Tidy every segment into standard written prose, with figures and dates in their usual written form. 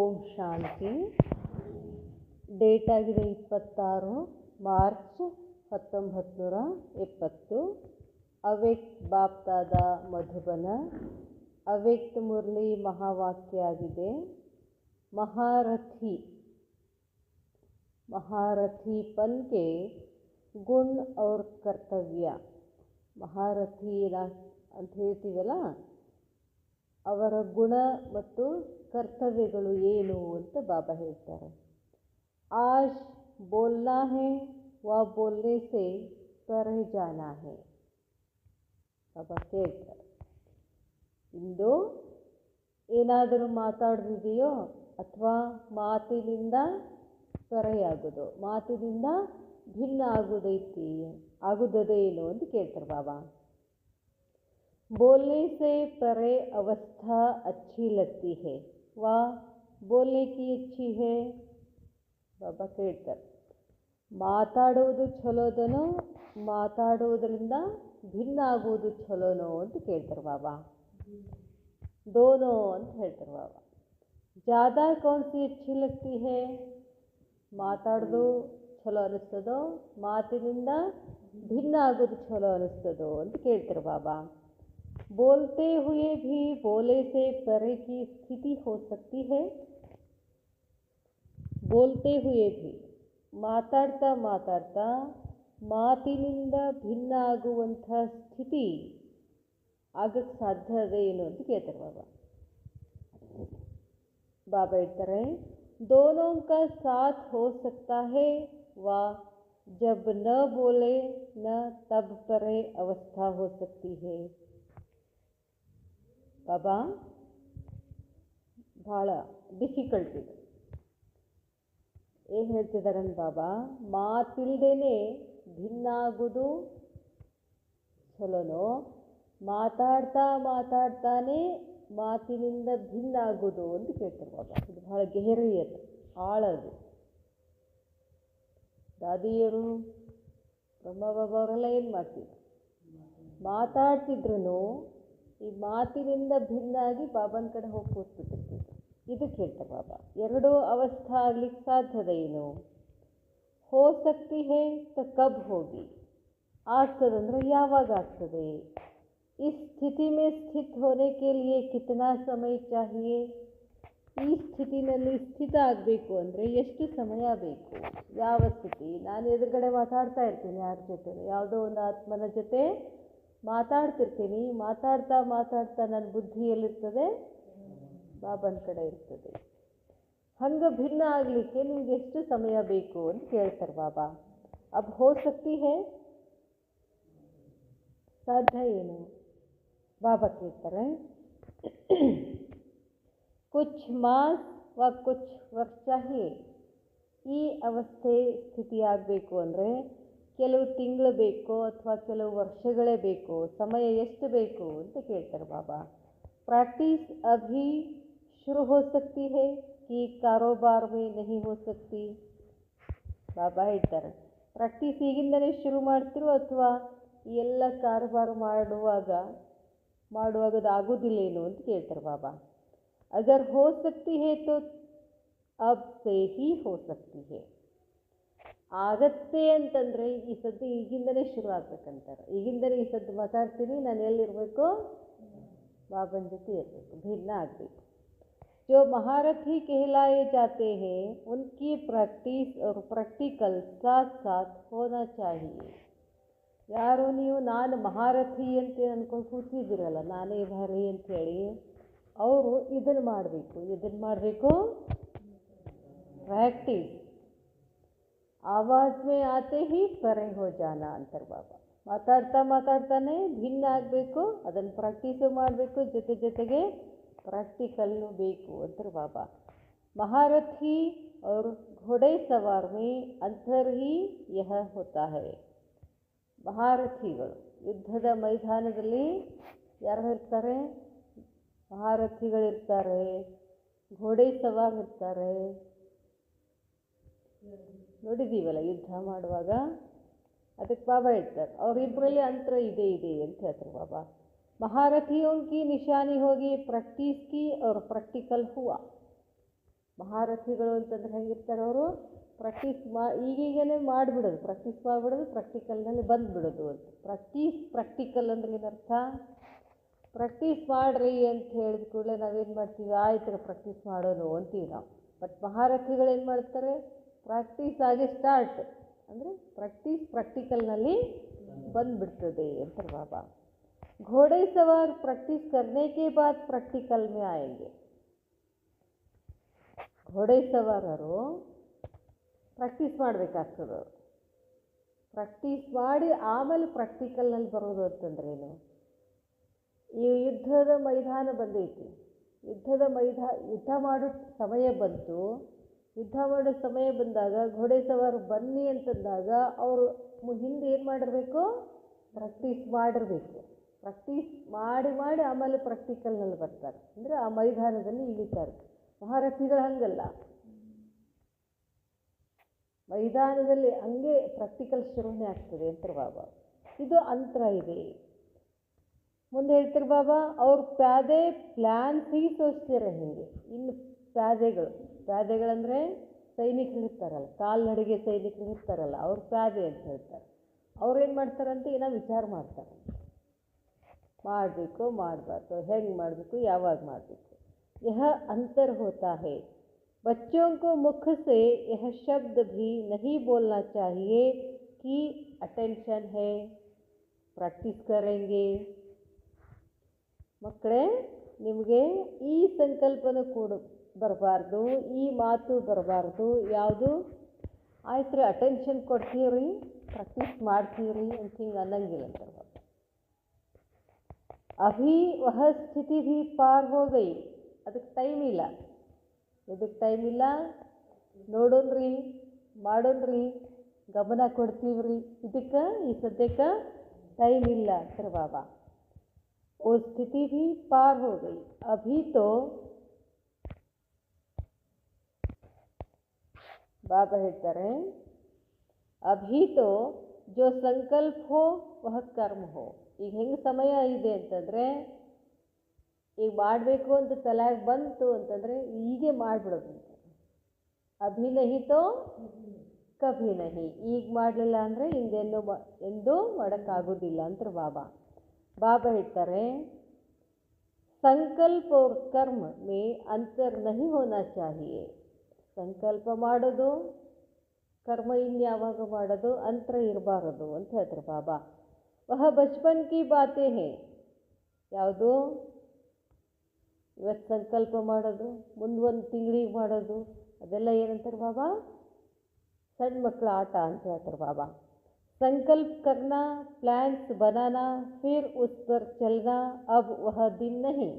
ಓಂ ಶಾಂತಿ. Date ಆಗಿದೆ 26 March 1970. ಅವ್ಯಕ್ತ ಬಾಪ್ತಾದ ಮಧುಬನ. ಅವ್ಯಕ್ತ ಮುರಳಿ ಮಹಾವಾಕ್ಯ ಆಗಿದೆ. महारथीपन के गुण और ಕರ್ತವ್ಯ. ಮಹಾರಥಿ ಅಂತ ಹೇಳ್ತೀವಲ್ಲ, ಅವರ ಗುಣ ಮತ್ತು ಕರ್ತವ್ಯಗಳು ಏನು ಅಂತ ಬಾಬಾ ಹೇಳ್ತಾರೆ. ಆಜ್ ಬೋಲ್ನಾ ಹೈ ವ ಬೋಲ್ನೆ ಸೆ ಪರೆ ಜಾನಾ ಹೈ. ಬಾಬಾ ಕೇಳ್ತಾರೆ, ಇಂದು ಏನಾದರೂ ಮಾತಾಡೋದಿದೆಯೋ ಅಥವಾ ಮಾತಿನಿಂದ ಪರೆಯಾಗೋದು, ಮಾತಿನಿಂದ ಭಿನ್ನ ಆಗುವುದೇನು ಅಂತ ಕೇಳ್ತಾರೆ ಬಾಬಾ. बोलने से परे अवस्था अच्छी लगती है वा बोलने की अच्छी है. ಬಾಬಾ ಕೇಳ್ತಾರೆ, ಮಾತಾಡುವುದು ಚಲೋದನೋ ಮಾತಾಡುವುದರಿಂದ ಭಿನ್ನ ಆಗುವುದು ಚಲೋನೋ ಅಂತ ಕೇಳ್ತಾರೆ ಬಾಬಾ. ದೋನೋ ಅಂತ ಹೇಳ್ತಾರೆ ಬಾಬಾ. ज़्यादा कौन सी अच्छी लगती है? ಮಾತಾಡೋದು ಚಲೋ ಅನ್ನಿಸ್ತದೋ ಮಾತಿನಿಂದ ಭಿನ್ನ ಆಗೋದು ಚಲೋ ಅನ್ನಿಸ್ತದೋ ಅಂತ ಕೇಳ್ತಾರೆ ಬಾಬಾ. बोलते हुए भी बोले से परे की स्थिति हो सकती है. बोलते हुए भी ಮಾತಾಡ್ತಾ ಮಾತಾಡ್ತಾ ಮಾತಿನಿಂದ ಭಿನ್ನ ಆಗುವಂಥ ಸ್ಥಿತಿ ಆಗಕ್ಕೆ ಸಾಧ್ಯ ಅದೇ ಏನು ಅಂತ ಕೇಳ್ತಾರೆ ಬಾಬಾ. ಬಾಬಾ ಹೇಳ್ತಾರೆ, दोनों का साथ हो सकता है व जब न बोले न तब परे अवस्था हो सकती है. ಬಾಬಾ ಭಾಳ ಡಿಫಿಕಲ್ಟ್ ಇದೆ. ಏನು ಹೇಳ್ತಿದ್ದಾರನ್ ಬಾಬಾ, ಮಾತಿಲ್ದೇನೆ ಭಿನ್ನ ಆಗೋದು ಚಲೋನೋ ಮಾತಾಡ್ತಾನೆ ಮಾತಿನಿಂದ ಭಿನ್ನ ಆಗೋದು ಅಂತ ಕೇಳ್ತಾರೆ ಬಾಬಾ. ಇದು ಭಾಳ ಗೆಹರಿ ಅದು, ಆಳದು. ದಾದಿಯರು ಬ್ರಹ್ಮ ಬಾಬಾ ಅವರೆಲ್ಲ ಏನು ಮಾಡ್ತಿದ್ರು, ಮಾತಾಡ್ತಿದ್ರು ಈ ಮಾತಿನಿಂದ ಭಿನ್ನಾಗಿ ಬಾಬನ ಕಡೆ ಹೋಗಿ ಕೂತ್ಬಿಟ್ಟಿರ್ತಿದ್ರು. ಇದಕ್ಕೆ ಹೇಳ್ತಾರೆ ಬಾಬಾ, ಎರಡೂ ಅವಸ್ಥಾ ಆಗ್ಲಿಕ್ಕೆ ಸಾಧ್ಯದ ಏನು? ಹೋ ಸಕ್ತಿ ಹೇ ತ ಕಬ್ ಹೋಗಿ, ಆಗ್ತದಂದ್ರೆ ಯಾವಾಗ ಆಗ್ತದೆ? इस स्थिति में स्थित होने के लिए कितना समय चाहिए? ಈ ಸ್ಥಿತಿನಲ್ಲಿ ಸ್ಥಿತ ಆಗಬೇಕು ಅಂದರೆ ಎಷ್ಟು ಸಮಯ ಬೇಕು? ಯಾವ ಸ್ಥಿತಿ? ನಾನು ಎದುರುಗಡೆ ಮಾತಾಡ್ತಾ ಇರ್ತೀನಿ, ಯಾರ ಜೊತೆ ಯಾವುದೋ ಒಂದು ಆತ್ಮನ ಜೊತೆ ಮಾತಾಡ್ತಿರ್ತೀನಿ. ಮಾತಾಡ್ತಾ ನನ್ನ ಬುದ್ಧಿಯಲ್ಲಿರ್ತದೆ, ಬಾಬನ ಕಡೆ ಇರ್ತದೆ. ಹಂಗೆ ಭಿನ್ನ ಆಗಲಿಕ್ಕೆ ನಿಮ್ಗೆ ಎಷ್ಟು ಸಮಯ ಬೇಕು ಅಂತ ಕೇಳ್ತಾರೆ ಬಾಬಾ. ಅಬ್ ಹೋ ಸಕ್ತಿ ಹೇ, ಸಾಧ್ಯ ಏನು? ಬಾಬಾ ಕೇಳ್ತಾರೆ, ಕುಚ್ ಮಾಸ್ ವ ಕುಚ್ ವರ್ಷ ಚಾಹಿಯೆ. ಈ ಅವಸ್ಥೆ ಸ್ಥಿತಿ ಆಗಬೇಕು ಅಂದರೆ ಕೆಲವು ತಿಂಗಳು ಬೇಕೋ ಅಥವಾ ಕೆಲವು ವರ್ಷಗಳೇ ಬೇಕೋ, ಸಮಯ ಎಷ್ಟು ಬೇಕು ಅಂತ ಕೇಳ್ತಾರೆ ಬಾಬಾ. ಪ್ರಾಕ್ಟೀಸ್ ಅಭಿ ಶುರು ಹೋ ಸಕ್ತಿ ಹೇ ಕಿ ಕಾರೋಬಾರ್ ಮೇ ನಹಿ ಹೋ ಸಕ್ತಿ. ಬಾಬಾ ಹೇಳ್ತಾರೆ, ಪ್ರಾಕ್ಟೀಸ್ ಈಗಿಂದಲೇ ಶುರು ಮಾಡ್ತಿರೋ ಅಥವಾ ಈ ಎಲ್ಲ ಕಾರೋಬಾರು ಮಾಡುವಾಗದು ಆಗೋದಿಲ್ಲೇನು ಅಂತ ಕೇಳ್ತಾರೆ ಬಾಬಾ. ಅಗರ್ ಹೋ ಸಕ್ತಿ ಹೇ ತೋ ಅಬ್ ಸೇ ಹಿ ಹೋ ಸಕ್ತಿ ಹೇ. ಆಗತ್ತೆ ಅಂತಂದರೆ ಈ ಸದ್ದು ಈಗಿಂದಲೇ ಶುರು ಆಗ್ಬೇಕಂತಾರೆ. ಈಗಿಂದಲೇ ಈ ಸದ್ದು ಮಾತಾಡ್ತೀನಿ, ನಾನು ಎಲ್ಲಿರಬೇಕು? ಬಾಬನ ಜೊತೆ ಇರಬೇಕು, ಭಿನ್ನ ಆಗಬೇಕು. जो महारथी कहलाए जाते हैं उनकी प्रैक्टिस और प्रैक्टिकल साथ साथ होना चाहिए. ಯಾರು ನೀವು ನಾನು ಮಹಾರಥಿ ಅಂತ ಅಂದ್ಕೊಂಡು ಕೂತಿದ್ದೀರಲ್ಲ, ನಾನೇ ಭಾರಿ ಅಂಥೇಳಿ, ಅವರು ಇದನ್ನು ಮಾಡಬೇಕು. ಪ್ರೈಕ್ಟಿಸ್ ಆವಾಜ್ ಮೇ ಆತೆ ಹಿ ಪರೆ ಹೋ ಜಾನಾ ಅಂತಾರೆ ಬಾಬಾ. ಮಾತಾಡ್ತಾನೆ ಭಿನ್ನ ಆಗಬೇಕು, ಅದನ್ನು ಪ್ರಾಕ್ಟೀಸು ಮಾಡಬೇಕು, ಜೊತೆಗೆ ಪ್ರಾಕ್ಟಿಕಲ್ಲು ಬೇಕು ಅಂತಾರೆ ಬಾಬಾ. ಮಹಾರಥಿ और घोड़े सवार में अंतर ही यह होता है. ಮಹಾರಥಿಗಳು ಯುದ್ಧದ ಮೈದಾನದಲ್ಲಿ ಯಾರು ಇರ್ತಾರೆ? ಮಹಾರಥಿಗಳಿರ್ತಾರೆ, ಘೋಡೆ ಸವಾರ್ ಇರ್ತಾರೆ. ನೋಡಿದ್ದೀವಲ್ಲ ಯುದ್ಧ ಮಾಡುವಾಗ, ಅದಕ್ಕೆ ಬಾಬಾ ಹೇಳ್ತಾರೆ ಅವರಿಬ್ಬರಲ್ಲಿ ಅಂತರ ಇದೆ ಅಂತ ಹೇಳ್ತಾರೆ ಬಾಬಾ. महारथियों की निशानी होगी प्रैक्टिस की और प्रैक्टिकल हुआ. ಮಹಾರಥಿಗಳು ಅಂತಂದ್ರೆ ಹೆಂಗಿರ್ತಾರೆ ಅವರು, ಈಗೀಗನೇ ಮಾಡಿಬಿಡೋದು, ಪ್ರಾಕ್ಟೀಸ್ ಮಾಡಿಬಿಡೋದು, ಪ್ರಾಕ್ಟಿಕಲ್ನಲ್ಲಿ ಬಂದುಬಿಡೋದು ಅಂತ. ಪ್ರಾಕ್ಟಿಕಲ್ ಅಂದ್ರೆ ಏನರ್ಥ? ಪ್ರಾಕ್ಟೀಸ್ ಮಾಡಿರಿ ಅಂತ ಹೇಳಿದ ಕೂಡಲೇ ನಾವೇನು ಮಾಡ್ತೀವಿ, ಆಯ್ತು ಪ್ರಾಕ್ಟೀಸ್ ಮಾಡೋನು ಅಂತೀವಿ ನಾವು. ಬಟ್ ಮಹಾರಥಿಗಳು ಏನು ಮಾಡ್ತಾರೆ, ಪ್ರಾಕ್ಟೀಸ್ ಆಗಿ ಸ್ಟಾರ್ಟ್ ಅಂದರೆ ಪ್ರಾಕ್ಟಿಕಲ್ನಲ್ಲಿ ಬಂದುಬಿಡ್ತದೆ ಅಂತಾರೆ ಬಾಬಾ. घोड़े सवार प्रैक्टिस करने के बाद प्रैक्टिकल में आएंगे. घोड़े ಸವಾರರು ಪ್ರಾಕ್ಟೀಸ್ ಮಾಡಬೇಕಾಗ್ತದೆ. ಪ್ರಾಕ್ಟೀಸ್ ಮಾಡಿ ಆಮೇಲೆ ಪ್ರಾಕ್ಟಿಕಲ್ನಲ್ಲಿ ಬರೋದು ಅಂತಂದ್ರೇನು? ಈ ಯುದ್ಧದ ಮೈದಾನ ಬಂದೈತಿ, ಯುದ್ಧ ಮಾಡೋ ಸಮಯ ಬಂತು. ಯುದ್ಧ ಮಾಡೋ ಸಮಯ ಬಂದಾಗ ಘೋಡೆ ಸವಾರು ಬನ್ನಿ ಅಂತಂದಾಗ ಅವರು ಹಿಂದೆ ಏನು ಮಾಡಿರಬೇಕು, ಪ್ರಾಕ್ಟೀಸ್ ಮಾಡಿರಬೇಕು. ಪ್ರಾಕ್ಟೀಸ್ ಮಾಡಿ ಆಮೇಲೆ ಪ್ರಾಕ್ಟಿಕಲ್ನಲ್ಲಿ ಬರ್ತಾರೆ, ಅಂದರೆ ಆ ಮೈದಾನದಲ್ಲಿ ಇಳಿತಾರೆ. ಮಹಾರಥಿಗಳು ಹಂಗಲ್ಲ, ಮೈದಾನದಲ್ಲಿ ಹಂಗೆ ಪ್ರಾಕ್ಟಿಕಲ್ ಶುರುನೇ ಆಗ್ತದೆ ಅಂತಾರೆ ಬಾಬಾ. ಇದು ಅಂತರ ಇದೆ. ಮುಂದೆ ಹೇಳ್ತಾರೆ ಬಾಬಾ, ಅವ್ರ ಪ್ಯಾದೆ ಪ್ಲ್ಯಾನ್ ಹೀ ಸೋಚ್ತೆ रहेंगे. ಇನ್ನು ಪ್ಯಾದೆಗಳಂದರೆ ಸೈನಿಕರು ಇರ್ತಾರಲ್ಲ, ಕಾಲ್ನಡಿಗೆ ಸೈನಿಕರು ಇರ್ತಾರಲ್ಲ, ಅವ್ರ ಪ್ಯಾದೆ ಅಂತ ಹೇಳ್ತಾರೆ. ಅವ್ರೇನು ಮಾಡ್ತಾರಂತೆ, ಏನೋ ವಿಚಾರ ಮಾಡ್ತಾರೆ, ಮಾಡಬೇಕು ಮಾಡಬಾರ್ದು, ಹೆಂಗೆ ಮಾಡಬೇಕು, ಯಾವಾಗ ಮಾಡಬೇಕು. यह अंतर होता है. बच्चों को मुख से यह शब्द भी नहीं बोलना चाहिए कि अटेंशन है, प्रैक्टिस करेंगे. ಮಕ್ಕಳೇ, ನಿಮಗೆ ಈ ಸಂಕಲ್ಪನ ಕೂಡ ಬರಬಾರ್ದು, ಈ ಮಾತು ಬರಬಾರ್ದು. ಯಾವುದು? ಆಯ್ತು ರೀ, ಅಟೆನ್ಷನ್ ಕೊಡ್ತೀವ್ರಿ, ಪ್ರಾಕ್ಟೀಸ್ ಮಾಡ್ತೀವ್ರಿ ಅಂತ ಹಿಂಗೆ ಅನ್ನಂಗಿಲ್ಲ ಅಂತಾರೆ. ಅಭಿ ವಹ ಸ್ಥಿತಿ ಭೀ ಪಾರ್ ಹೋ ಗೈ. ಅದಕ್ಕೆ ಟೈಮ್ ಇಲ್ಲ, ಇದಕ್ಕೆ ಟೈಮ್ ಇಲ್ಲ. ನೋಡೋಣ್ರಿ, ಮಾಡೋಣ್ರಿ, ಗಮನ ಕೊಡ್ತೀವ್ರಿ, ಇದಕ್ಕೆ ಈ ಸದ್ಯಕ್ಕೆ ಟೈಮ್ ಇಲ್ಲ ಅಂತಾರೆ ಬಾಬಾ. वो स्थिति भी पार हो गई. अभी तो बाबा ಹೇಳ್ತಾರೆ, अभी तो जो संकल्प हो वह कर्म हो. ಈಗ ಹೆಂಗೆ ಸಮಯ ಇದೆ ಅಂತಂದರೆ, ಈಗ ಮಾಡಬೇಕು ಅಂತ ತಲೆಯಾಗ ಬಂತು ಅಂತಂದರೆ ಹೀಗೆ ಮಾಡಿಬಿಡೋದು ಅಂತ. ಅಭಿ ನಹಿ ತೋ ಕಭಿ ನಹಿ. ಈಗ ಮಾಡಲಿಲ್ಲ ಅಂದರೆ ಎಂದೂ ಮಾಡೋಕ್ಕಾಗೋದಿಲ್ಲ ಅಂತಾರೆ ಬಾಬಾ. ಬಾಬಾ ಹೇಳ್ತಾರೆ, ಸಂಕಲ್ಪ और कर्म में अंतर नहीं होना चाहिए. ಸಂಕಲ್ಪ ಮಾಡೋದು, ಕರ್ಮ ಇನ್ಯಾವಾಗ ಮಾಡೋದು ಅಂತರ ಇರಬಾರದು ಅಂತ ಹೇಳ್ತಾರೆ ಬಾಬಾ. ವಹ ಬಚ್ಪನ್ ಕಿ ಬಾತೆ ಹೇ. ಯಾವುದು? ಇವತ್ತು ಸಂಕಲ್ಪ ಮಾಡೋದು, ಮುಂದೊಂದು ತಿಂಗಳಿಗೆ ಮಾಡೋದು, ಅದೆಲ್ಲ ಏನಂತಾರೆ ಬಾಬಾ? ಸಣ್ಣ ಮಕ್ಕಳ ಆಟ ಅಂತ ಹೇಳ್ತಾರೆ ಬಾಬಾ. संकल्प करना, प्लान्स बनाना, फिर उस पर चलना, अब वह दिन नहीं.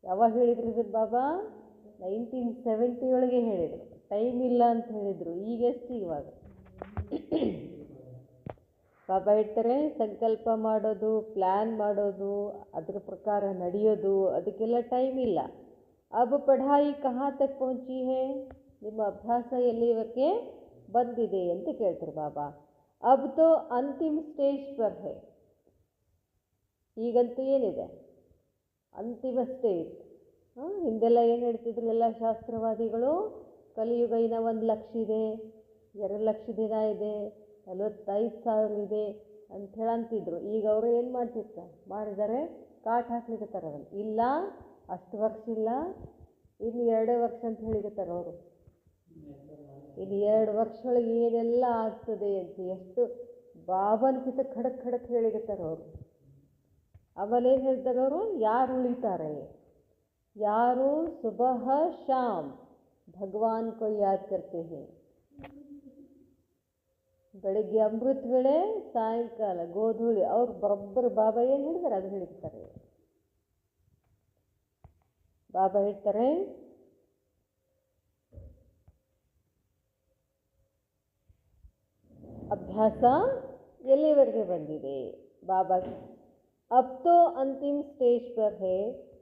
ಯಾವಾಗ ಹೇಳಿದ್ರು ಇದನ್ನು ಬಾಬಾ? 1970 ಒಳಗೆ ಹೇಳಿದರು. ಟೈಮ್ ಇಲ್ಲ ಅಂತ ಹೇಳಿದರು. ಈಗೆಷ್ಟು ಇವಾಗ? ಬಾಬಾ ಹೇಳ್ತಾರೆ, ಸಂಕಲ್ಪ ಮಾಡೋದು, ಪ್ಲ್ಯಾನ್ ಮಾಡೋದು, ಅದ್ರ ಪ್ರಕಾರ ನಡೆಯೋದು, ಅದಕ್ಕೆಲ್ಲ ಟೈಮ್ ಇಲ್ಲ. ಅಬ್ ಪಢಾಯಿ ಕಹಾ ತಕ್ ಪಹುಂಚಿ ಹೇ. ನಿಮ್ಮ ಅಭ್ಯಾಸ ಎಲ್ಲಿವರೆಗೆ ಬಂದಿದೆ ಅಂತ ಕೇಳ್ತಾರೆ ಬಾಬಾ. ಅಬ್ ತೋ ಅಂತಿಮ ಸ್ಟೇಜ್ ಪರ್ ಹೇ. ಈಗಂತೂ ಏನಿದೆ? ಅಂತಿಮ ಸ್ಟೇಜ್. ಹಿಂದೆಲ್ಲ ಏನು ಹೇಳ್ತಿದ್ರು ಎಲ್ಲ ಶಾಸ್ತ್ರವಾದಿಗಳು? ಕಲಿಯುಗ ಇನ್ನು 1 ಲಕ್ಷ ಇದೆ, 2 ಲಕ್ಷ ದಿನ ಇದೆ, 45,000 ಇದೆ ಅಂತ ಹೇಳಂತಿದ್ರು. ಈಗ ಅವರು ಏನು ಮಾಡಿದ್ದಾರೆ? ಕಾಟ್ ಹಾಕ್ಲಿಕ್ಕತ್ತಾರ. ಇಲ್ಲ, ಅಷ್ಟು ವರ್ಷ ಇಲ್ಲ, ಇನ್ನು 2 ವರ್ಷ ಅಂತ ಹೇಳಿಕತ್ತಾರೆ ಅವರು. ಇನ್ನು 2 ವರ್ಷದೊಳಗೆ ಏನೆಲ್ಲ ಆಗ್ತದೆ ಅಂತ ಎಷ್ಟು ಬಾಬನ್ಕಿಂತ ಖಡಕ್ ಹೇಳಿಕತ್ತಾರೆ ಅವರು. ಆಮೇಲೆ ಏನು ಹೇಳ್ತಾರೆ ಅವರು? ಯಾರು ಉಳಿತಾರೆ? ಯಾರು ಸುಬಹ ಶಾಮ್ ಭಗವಾನ್ ಕೋ ಯಾದ್ ಕರ್ತೆ ಹೇ. ಬೆಳಿಗ್ಗೆ ಅಮೃತ ವೇಳೆ, ಸಾಯಂಕಾಲ ಗೋಧೂಳಿ. ಅವ್ರು ಬರೋಬ್ಬರು ಬಾಬಾ ಏನು ಹೇಳಿದ್ದಾರೆ ಅದು ಹೇಳ್ತಾರೆ. ಬಾಬಾ ಹೇಳ್ತಾರೆ, ಅಭ್ಯಾಸ ಎಲ್ಲಿವರೆಗೆ ಬಂದಿದೆ? ಬಾಬಾ अब तो अंतिम स्टेज पर है.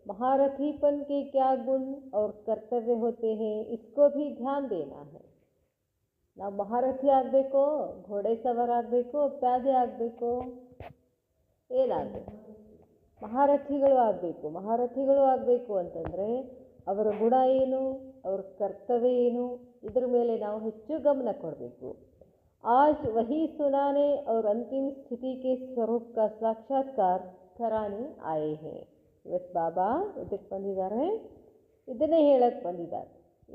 महारथीपन के क्या गुण और कर्तव्य होते हैं, इसको भी ध्यान देना है. ನಾವು ಮಹಾರಥಿ ಆಗಬೇಕೋ, ಘೋಡೆ ಸವಾರ ಆಗಬೇಕೋ, ಪ್ಯಾದೆ ಆಗಬೇಕೋ, ಏನಾಗಬೇಕು? ಮಹಾರಥಿಗಳು ಆಗಬೇಕು. ಮಹಾರಥಿಗಳು ಆಗಬೇಕು ಅಂತಂದರೆ ಅವರ ಗುಣ ಏನು, ಅವ್ರ ಕರ್ತವ್ಯ ಏನು, ಇದ್ರ ಮೇಲೆ ನಾವು ಹೆಚ್ಚು ಗಮನ ಕೊಡಬೇಕು. आज वही सुनाने और अंतिम स्थिति के स्वरूप का साक्षात्कार कराने आए हैं. ಇವತ್ತು ಬಾಬಾ ಇದಕ್ಕೆ ಬಂದಿದ್ದಾರೆ, ಇದನ್ನೇ ಹೇಳಕ್ಕೆ ಬಂದಿದ್ದಾರೆ.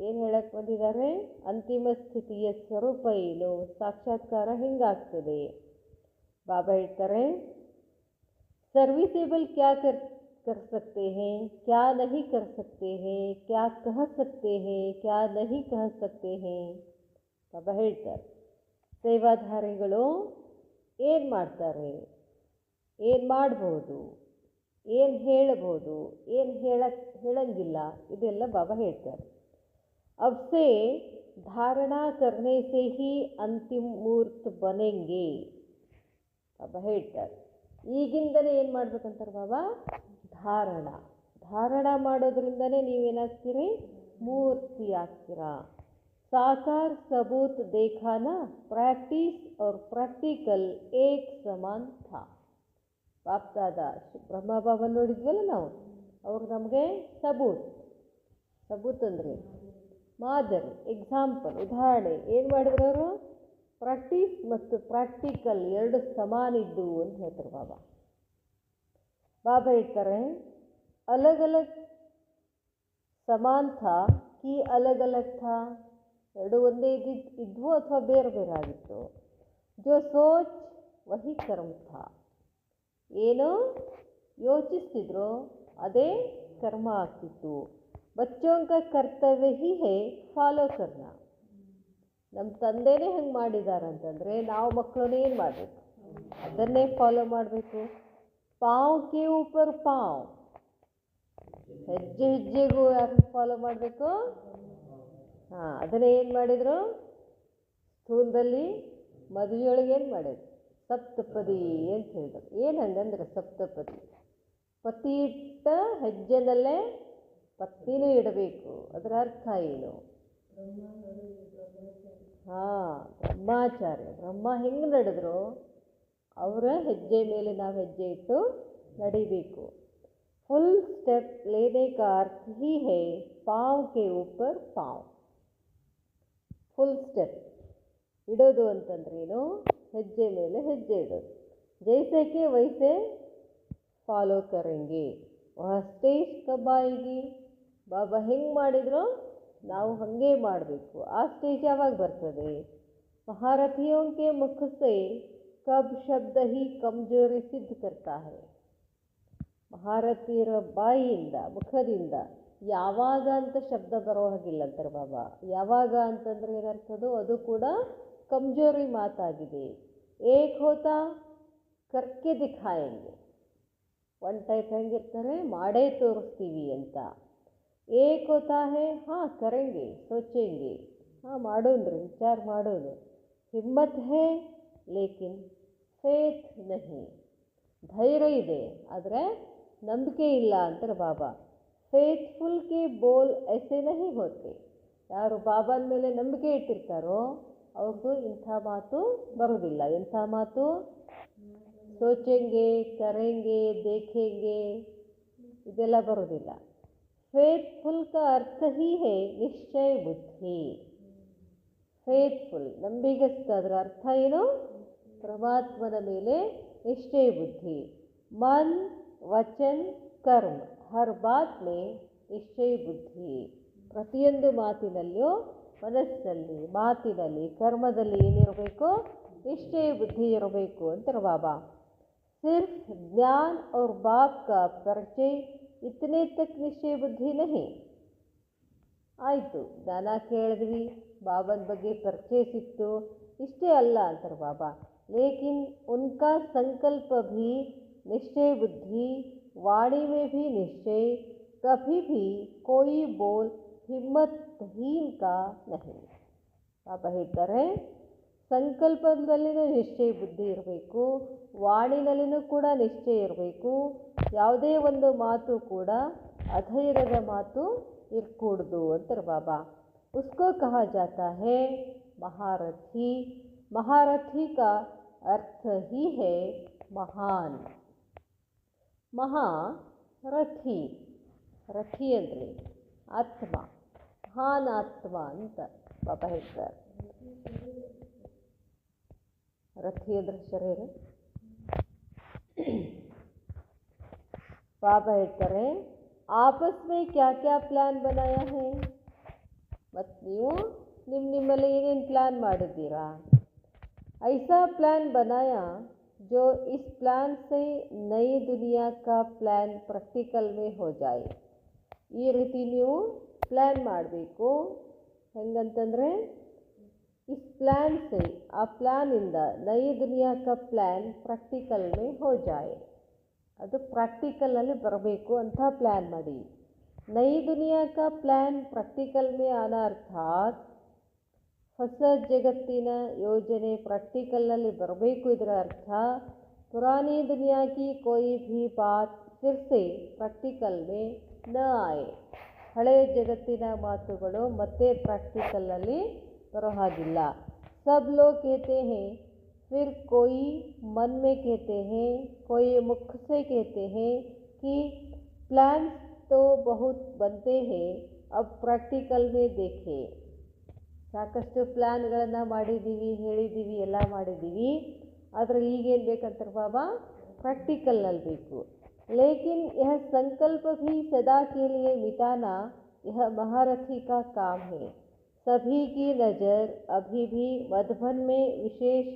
ಏನು ಹೇಳಕ್ಕೆ ಬಂದಿದ್ದಾರೆ? ಅಂತಿಮ ಸ್ಥಿತಿಯ ಸ್ವರೂಪ ಏನು, ಸಾಕ್ಷಾತ್ಕಾರ ಹೆಂಗಾಗ್ತದೆ. ಬಾಬಾ ಹೇಳ್ತಾರೆ, सर्विसेबल क्या कर सकते हैं, क्या नहीं कर सकते हैं, क्या कह सकते हैं, क्या नहीं कह सकते हैं. ಬಾಬಾ ಹೇಳ್ತಾರೆ, ಸೇವಾಧಾರಿಗಳು ಏನು ಮಾಡ್ತಾರೆ, ಏನು ಮಾಡ್ಬೋದು, ಏನು ಹೇಳ್ಬೋದು, ಏನು ಹೇಳಂಗಿಲ್ಲ, ಇದೆಲ್ಲ ಬಾಬಾ ಹೇಳ್ತಾರೆ. ಅವಸೆ ಧಾರಣಾ ಕರ್ನೆ ಸೆ ಹಿ ಅಂತಿಮ ಮೂರ್ತ ಬನೆಂಗೆ. ಬಾಬಾ ಹೇಳ್ತಾರೆ, ಈಗಿಂದನೇ ಏನು ಮಾಡ್ಬೇಕಂತಾರೆ ಬಾಬಾ? ಧಾರಣ ಮಾಡೋದ್ರಿಂದನೇ ನೀವೇನಾಗ್ತೀರಿ? ಮೂರ್ತಿ ಆಗ್ತೀರಾ. साकार सबूत देखा ना, प्रैक्टिस और प्रैक्टिकल एक समान था. ಬಾಪ್ ದಾದಾ ಬ್ರಹ್ಮ ಬಾಬಾ ನೋಡಿದ್ವಲ್ಲ ನಾವು, ಅವ್ರು ನಮಗೆ ಸಬೂತ್ ಅಂದರೆ ಮಾದರಿ, ಎಕ್ಸಾಂಪಲ್, ಉದಾಹರಣೆ ಏನು ಮಾಡಿದ್ರು ಅವರು? ಪ್ರಾಕ್ಟೀಸ್ ಮತ್ತು ಪ್ರಾಕ್ಟಿಕಲ್ ಎರಡು ಸಮಾನ ಇದ್ದವು ಅಂತ ಹೇಳ್ತಾರೆ ಬಾಬಾ. ಬಾಬಾ ಹೇಳ್ತಾರೆ, ಅಲಗ್ ಅಲಗ್ ಸಮಾನ್ ಥಾ ಕಿ ಅಲಗ್ ಅಲಗ್ ಥಾ, ಎರಡು ಒಂದೇ ಇದ್ವು ಅಥವಾ ಬೇರೆ ಬೇರೆ ಆಗಿತ್ತು. ಜೋ ಸೋಚ್ ವಹಿ ಕರ್ಮ ಥಾ, ಏನು ಯೋಚಿಸ್ತಿದ್ರು ಅದೇ ಕರ್ಮ ಆಗ್ತಿತ್ತು. ಬಚ್ಚೋಂ ಕಾ ಕರ್ತವ್ಯ ಹಿ ಹೇ ಫಾಲೋ ಕರ್ನ. ನಮ್ಮ ತಂದೆನೇ ಹಂಗೆ ಮಾಡಿದ್ದಾರೆ ಅಂತಂದರೆ ನಾವು ಮಕ್ಕಳನ್ನ ಏನು ಮಾಡಬೇಕು? ಅದನ್ನೇ ಫಾಲೋ ಮಾಡಬೇಕು. ಪಾವ್ ಕೆ ಊಪರ್ ಪಾವ್, ಹೆಜ್ಜೆ ಹೆಜ್ಜೆಗೂ ಯಾರನ್ನ ಫಾಲೋ ಮಾಡಬೇಕು? ಅದನ್ನೇ ಏನು ಮಾಡಿದರು? ಸ್ಥೂಲದಲ್ಲಿ ಮದುವೆಯೊಳಗೆ ಏನು ಮಾಡಿದ್ರು? ಸಪ್ತಪದಿ ಅಂತ ಹೇಳಿದ್ರು. ಏನು ಹಂಗಂದ್ರೆ ಸಪ್ತಪದಿ, ಪತಿ ಇಟ್ಟ ಹೆಜ್ಜೆನಲ್ಲೇ ಪತ್ನಿನೂ ಇಡಬೇಕು. ಅದರ ಅರ್ಥ ಏನು? ಬ್ರಹ್ಮಾಚಾರ್ಯ ಬ್ರಹ್ಮ ಹೆಂಗೆ ನಡೆದ್ರು ಅವರ ಹೆಜ್ಜೆ ಮೇಲೆ ನಾವು ಹೆಜ್ಜೆ ಇಟ್ಟು ನಡಿಬೇಕು. ಫುಲ್ ಸ್ಟೆಪ್ ಲೇನೆ ಕಾ ಅರ್ಥ ಹಿ ಹೇ ಪಾವ್ ಕೆ ಊಪರ್ ಪಾವ್. ಫುಲ್ ಸ್ಟೆಪ್ ಇಡೋದು ಅಂತಂದ್ರೇನು? ಹೆಜ್ಜೆ ಮೇಲೆ ಹೆಜ್ಜೆ ಇಡೋದು. ಜೈಸೆಗೆ ವೈಸೆ ಫಾಲೋ ಕರೆಂಗೆ, ವಹ ಸ್ಟೇಜ್ ಕಬ್ ಆएगी. ಬಾಬಾ ಹೆಂಗೆ ಮಾಡಿದ್ರು ನಾವು ಹಾಗೆ ಮಾಡಬೇಕು. ಆ ಸ್ಟೇಜ್ ಯಾವಾಗ ಬರ್ತದೆ? ಮಹಾರಥಿಯೋಂ ಕೆ ಮುಖ ಸೆ ಕಬ್ ಶಬ್ದ ಹಿ ಕಮ್ಜೋರಿ ಸಿದ್ಧ ಕರ್ತಾ ಹೈ. ಮಹಾರಥಿಯರ ಬಾಯಿಯಿಂದ, ಮುಖದಿಂದ ಯಾವಾಗ ಅಂತ ಶಬ್ದ ಬರೋ ಹಾಗಿಲ್ಲ ಅಂತಾರೆ ಬಾಬಾ. ಯಾವಾಗ ಅಂತಂದರೆ ಏನರ್ಥದು? ಅದು ಕೂಡ ಕಮ್ಜೋರಿ ಮಾತಾಗಿದೆ. ಏಕ್ ಹೋತಾ ಕರ್ಕೆ ದಿಖಾಯಂಗೆ, ಒನ್ ಟೈಪ್ ಹೆಂಗಿರ್ತಾರೆ? ಮಾಡೇ ತೋರಿಸ್ತೀವಿ ಅಂತ. ಏಕ್ ಹೋತಾ ಹೇ ಕರೆಂಗೆ ಸೋಚೆಂಗೆ, ಮಾಡೋನ್ರಿ, ವಿಚಾರ ಮಾಡೋದು. ಹಿಮ್ಮತ್ ಹೇ ಲೇಕಿನ್ ಫೇತ್ ನಹಿ, ಧೈರ್ಯ ಇದೆ ಆದರೆ ನಂಬಿಕೆ ಇಲ್ಲ ಅಂತಾರೆ ಬಾಬಾ. ಫೇತ್ಫುಲ್ ಕೆ ಬೋಲ್ ಐಸೆ ನಹಿ ಹೋತೆ. ಯಾರು ಬಾಬಾನ ಮೇಲೆ ನಂಬಿಕೆ ಇಟ್ಟಿರ್ತಾರೋ ಅವ್ರಿಗೂ ಇಂಥ ಮಾತು ಬರೋದಿಲ್ಲ. ಎಂಥ ಮಾತು? ಸೋಚೆಂಗೆ, ಕರೆಂಗೆ, ದೇಖೆಂಗೆ, ಇದೆಲ್ಲ ಬರೋದಿಲ್ಲ. ಫೇತ್ಫುಲ್ का अर्थ ही है निश्चय बुद्धि. ಫೇತ್ಫುಲ್ ನಂಬಿಗಸ್ತ, ಅದರ ಅರ್ಥ ಏನು? ಪರಮಾತ್ಮನ ಮೇಲೆ ನಿಶ್ಚಯ ಬುದ್ಧಿ. ಮನ್ ವಚನ್ ಕರ್ಮ ಹರ್ ಬಾತ್ ಮೇ ನಿಶ್ಚಯ ಬುದ್ಧಿ. ಪ್ರತಿಯೊಂದು ಮಾತಿನಲ್ಲಿಯೂ, ಮನಸ್ಸಿನಲ್ಲಿ, ಮಾತಿನಲ್ಲಿ, ಕರ್ಮದಲ್ಲಿ ಏನಿರಬೇಕು? ನಿಶ್ಚಯ ಬುದ್ಧಿ ಇರಬೇಕು ಅಂತಾರೆ ಬಾಬಾ. ಸಿರ್ಫ್ ಜ್ಞಾನ और बाप का परिचय ಇತನೇ ತಕ್ ನಿಶ್ಚಯ ಬುದ್ಧಿ ನಹಿ. ಆಯಿತು, ಜ್ಞಾನ ಕೇಳಿದ್ವಿ, ಬಾಬನ ಬಗ್ಗೆ ಪರಿಚಯ ಸಿಕ್ತು, ಇಷ್ಟೇ ಅಲ್ಲ ಅಂತಾರೆ ಬಾಬಾ. ಲೇಕಿನ್ ಉನ್ಕಾ ಸಂಕಲ್ಪ ಭಿ ನಿಶ್ಚಯ ಬುದ್ಧಿ, ವಾಣಿ ಮೇ ಭಿ ನಿಶ್ಚಯ, ಕಭಿ ಭಿ ಕೋಯಿ ಬೋಲ್ ಹಿಮ್ಮತ್ಹೀನ್ ಕಾ ನಹಿ. ಬಾಬಾ ಹೇಳ್ತಾರೆ, ಸಂಕಲ್ಪದಲ್ಲಿನೂ ನಿಶ್ಚಯ ಬುದ್ಧಿ ಇರಬೇಕು, ವಾಣಿನಲ್ಲಿನೂ ಕೂಡ ನಿಶ್ಚಯ ಇರಬೇಕು. ಯಾವುದೇ ಒಂದು ಮಾತು ಕೂಡ ಅಧೈರ್ಯದ ಮಾತು ಇರಕೂಡ್ದು ಅಂತಾರೆ ಬಾಬಾ. ಉಸ್ಕೋ ಕಹಾ ಜಾತಾ ಹೇ ಮಹಾರಥಿ. ಮಹಾರಥಿ ಕಾ ಅರ್ಥ ಹಿ ಹೇ ಮಹಾನ್. ಮಹಾರಥಿ, ರಥಿ ಅಂದರೆ ಆತ್ಮ, ಮಹಾನಾತ್ಮ ಅಂತ ಬಾಬಾ ಹೇಳ್ತಾರೆ. ರಥಿ ಅಂದ್ರೆ ಶರೀರ. ಬಾಬಾ ಹೇಳ್ತಾರೆ, ಆಪಸ್ ಮೇ ಕ್ಯಾ ಕ್ಯಾ ಪ್ಲಾನ್ ಬನಾಯಾ ಹೈ. ಮತ್ತು ನೀವು ನಿಮ್ಮಲ್ಲಿ ಏನೇನು ಪ್ಲ್ಯಾನ್ ಮಾಡಿದ್ದೀರಾ? ಐಸಾ ಪ್ಲ್ಯಾನ್ ಬನಾಯಾ जो इस प्लान से नई दुनिया का प्लान प्रैक्टिकल में हो जाए. ಈ ರೀತಿ ನೀವು ಪ್ಲ್ಯಾನ್ ಮಾಡಬೇಕು. ಹೆಂಗಂತಂದರೆ इस प्लान से, ಆ ಪ್ಲ್ಯಾನಿಂದ ನೈ ದುನಿಯಾ का प्लान प्रैक्टिकल में हो जाए. ಅದು ಪ್ರಾಕ್ಟಿಕಲಲ್ಲಿ ಬರಬೇಕು ಅಂತ ಪ್ಲ್ಯಾನ್ ಮಾಡಿ. नई दुनिया का प्लान प्रैक्टिकल में आना अर्थात ಹೊಸ ಜಗತ್ತಿನ ಯೋಜನೆ ಪ್ರಾಕ್ಟಿಕಲ್ನಲ್ಲಿ ಬರಬೇಕು. ಇದರ ಅರ್ಥ ಪುರಾನಿ ದುನಿಯಾ ಕಿ ಕೋಯಿ ಭಿ ಬಾತ್ ಫಿರ್ ಸೆ ಪ್ರಾಕ್ಟಿಕಲ್ ಮೇ ನ ಆಯೆ. ಹಳೆಯ ಜಗತ್ತಿನ ಮಾತುಗಳು ಮತ್ತೆ ಪ್ರಾಕ್ಟಿಕಲ್ನಲ್ಲಿ ಬರೋ ಹಾಗಿಲ್ಲ. ಸಬ್ ಲೋಗ್ कहते हैं, फिर कोई मन में कहते हैं, कोई मुख से कहते हैं कि प्लान तो बहुत बनते हैं, अब प्रैक्टिकल में देखें. ಸಾಕಷ್ಟು ಪ್ಲ್ಯಾನ್ಗಳನ್ನು ಮಾಡಿದ್ದೀವಿ, ಹೇಳಿದ್ದೀವಿ, ಎಲ್ಲ ಮಾಡಿದ್ದೀವಿ. ಆದರೆ ಈಗೇನು ಬೇಕಂತಾರೆ ಬಾಬಾ? ಪ್ರಾಕ್ಟಿಕಲ್ನಲ್ಲಿ ಬೇಕು. ಲೇಕಿನ್ ಯಹ ಸಂಕಲ್ಪ ಭಿ ಸದಾ ಕೆ ಲಿಯೆ ಮಿಟಾನಾ ಯಹ ಮಹಾರಥಿ ಕಾ ಕಾಮ್ ಹೈ. ಸಭಿ ಕಿ ನಜರ್ ಅಭಿ ಭಿ ಮಧುಬನ್ ಮೇ ವಿಶೇಷ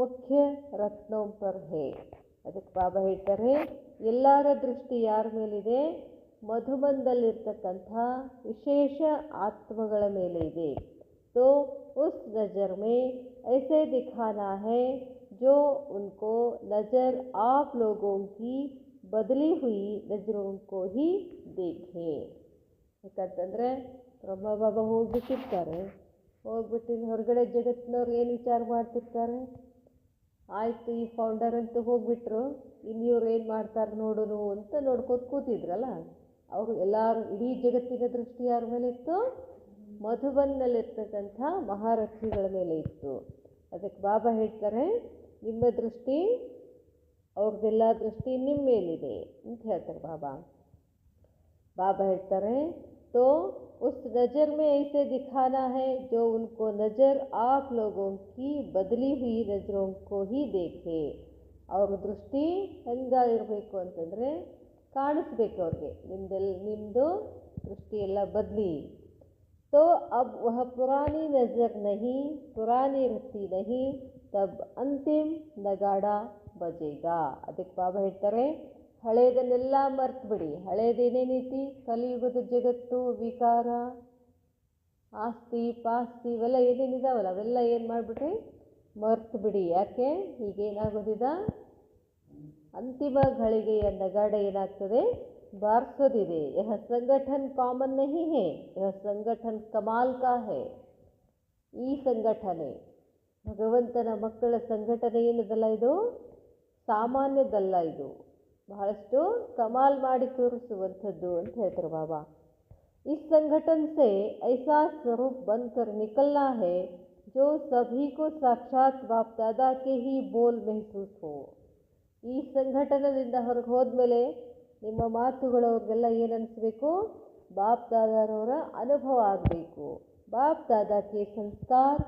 ಮುಖ್ಯ ರತ್ನೋಂ ಪರ್ ಹೈ. ಅದಕ್ಕೆ ಬಾಬಾ ಹೇಳ್ತಾರೆ, ಎಲ್ಲರ ದೃಷ್ಟಿ ಯಾರ ಮೇಲಿದೆ? ಮಧುಬನ್ದಲ್ಲಿರ್ತಕ್ಕಂಥ ವಿಶೇಷ ಆತ್ಮಗಳ ಮೇಲೆ ಇದೆ. तो उस नज़र में ऐसे दिखाना है जो उनको नज़र आप लोगों की बदली हुई नज़रों को ही देखे. ಯಾಕಂತಂದರೆ ಬ್ರಹ್ಮ ಬಾಬಾ ಹೋಗ್ಬಿಟ್ಟಿರ್ತಾರೆ. ಹೋಗ್ಬಿಟ್ಟು ಹೊರಗಡೆ ಜಗತ್ತಿನವ್ರು ಏನು ವಿಚಾರ ಮಾಡ್ತಿರ್ತಾರೆ? ಆಯಿತು, ಈ ಫೌಂಡರ್ ಅಂತೂ ಹೋಗ್ಬಿಟ್ರು, ಇನ್ನು ಇವ್ರು ಏನು ಮಾಡ್ತಾರೆ ನೋಡೋನು ಅಂತ ನೋಡ್ಕೋತ ಕೂತಿದ್ರಲ್ಲ. ಅವರು ಎಲ್ಲರೂ, ಇಡೀ ಜಗತ್ತಿನ ದೃಷ್ಟಿ ಯಾರ ಮೇಲೆ ಇತ್ತು? ಮಧುಬನ್ನಲ್ಲಿರ್ತಕ್ಕಂಥ ಮಹಾರಥಿಗಳ ಮೇಲೆ ಇತ್ತು. ಅದಕ್ಕೆ ಬಾಬಾ ಹೇಳ್ತಾರೆ, ನಿಮ್ಮ ದೃಷ್ಟಿ, ಅವ್ರದ್ದೆಲ್ಲ ದೃಷ್ಟಿ ನಿಮ್ಮ ಮೇಲಿದೆ ಅಂತ ಹೇಳ್ತಾರೆ ಬಾಬಾ. ಬಾಬಾ ಹೇಳ್ತಾರೆ, तो उस नज़र में ऐसे दिखाना है जो उनको नज़र आप लोगों की बदली हुई नज़रों को ही देखे. ಅವ್ರ ದೃಷ್ಟಿ ಹೆಂಗಿರಬೇಕು ಅಂತಂದರೆ ಕಾಣಿಸ್ಬೇಕು ಅವ್ರಿಗೆ, ನಿಮ್ಮದು ದೃಷ್ಟಿ ಎಲ್ಲ ಬದಲಿ. तो अब वह पुरानी नज़र नहीं, पुरानी रस्सी नहीं, तब अंतिम नगाड़ा बजेगा. ಅದಕ್ಕೆ ಬಾಬಾ ಹೇಳ್ತಾರೆ, ಹಳೇದನ್ನೆಲ್ಲ ಮರ್ತು ಬಿಡಿ. ಹಳೇದೇನೇನೈತಿ? ಕಲಿಯುಗದ ಜಗತ್ತು, ವಿಕಾರ, ಆಸ್ತಿ ಪಾಸ್ತಿ ಇವೆಲ್ಲ ಏನೇನಿದಾವಲ್ಲ ಅವೆಲ್ಲ ಏನು ಮಾಡಿಬಿಟ್ರಿ? ಮರ್ತು ಬಿಡಿ. ಯಾಕೆ? ಈಗೇನಾಗೋದಿದ? ಅಂತಿಮ ಘಳಿಗೆಯ ನಗಾಡ ಏನಾಗ್ತದೆ? ಬಾರಿಸೋದಿದೆ. ಯಹ ಸಂಗಠನ್ ಕಾಮನ್ ನಹಿ ಹೇ, ಯಹ ಸಂಗಠನ್ ಕಮಾಲ್ ಕಾ ಹೇ. ಈ ಸಂಘಟನೆ, ಭಗವಂತನ ಮಕ್ಕಳ ಸಂಘಟನೆ ಏನದಲ್ಲ, ಇದು ಸಾಮಾನ್ಯದಲ್ಲ, ಇದು ಬಹಳಷ್ಟು ಕಮಾಲ್ ಮಾಡಿ ತೋರಿಸುವಂಥದ್ದು ಅಂತ ಹೇಳ್ತಾರೆ ಬಾಬಾ. ಇಸ್ ಸಂಘಟನ್ ಸೆ ಐಸಾ ಸ್ವರೂಪ್ ಬಂದ್ಕರ್ ನಿಕಲ್ನಾ ಹೇ ಜೋ ಸಭಿ ಕೋ ಸಾಕ್ಷಾತ್ ಬಾಪ್ ದಾದಾ ಕೆ ಹಿ ಬೋಲ್ ಮೆಹಸೂಸ್ ಹೋ. ಈ ಸಂಘಟನದಿಂದ ಹೊರಗೆ ಹೋದ್ಮೇಲೆ ನಿಮ್ಮ ಮಾತುಗಳು ಅವ್ರಿಗೆಲ್ಲ ಏನು ಅನಿಸ್ಬೇಕು? ಬಾಪ್ ದಾದಾರವರ ಅನುಭವ ಆಗಬೇಕು. ಬಾಪ್ ದಾದಾ ಕೆ ಸಂಸ್ಕಾರ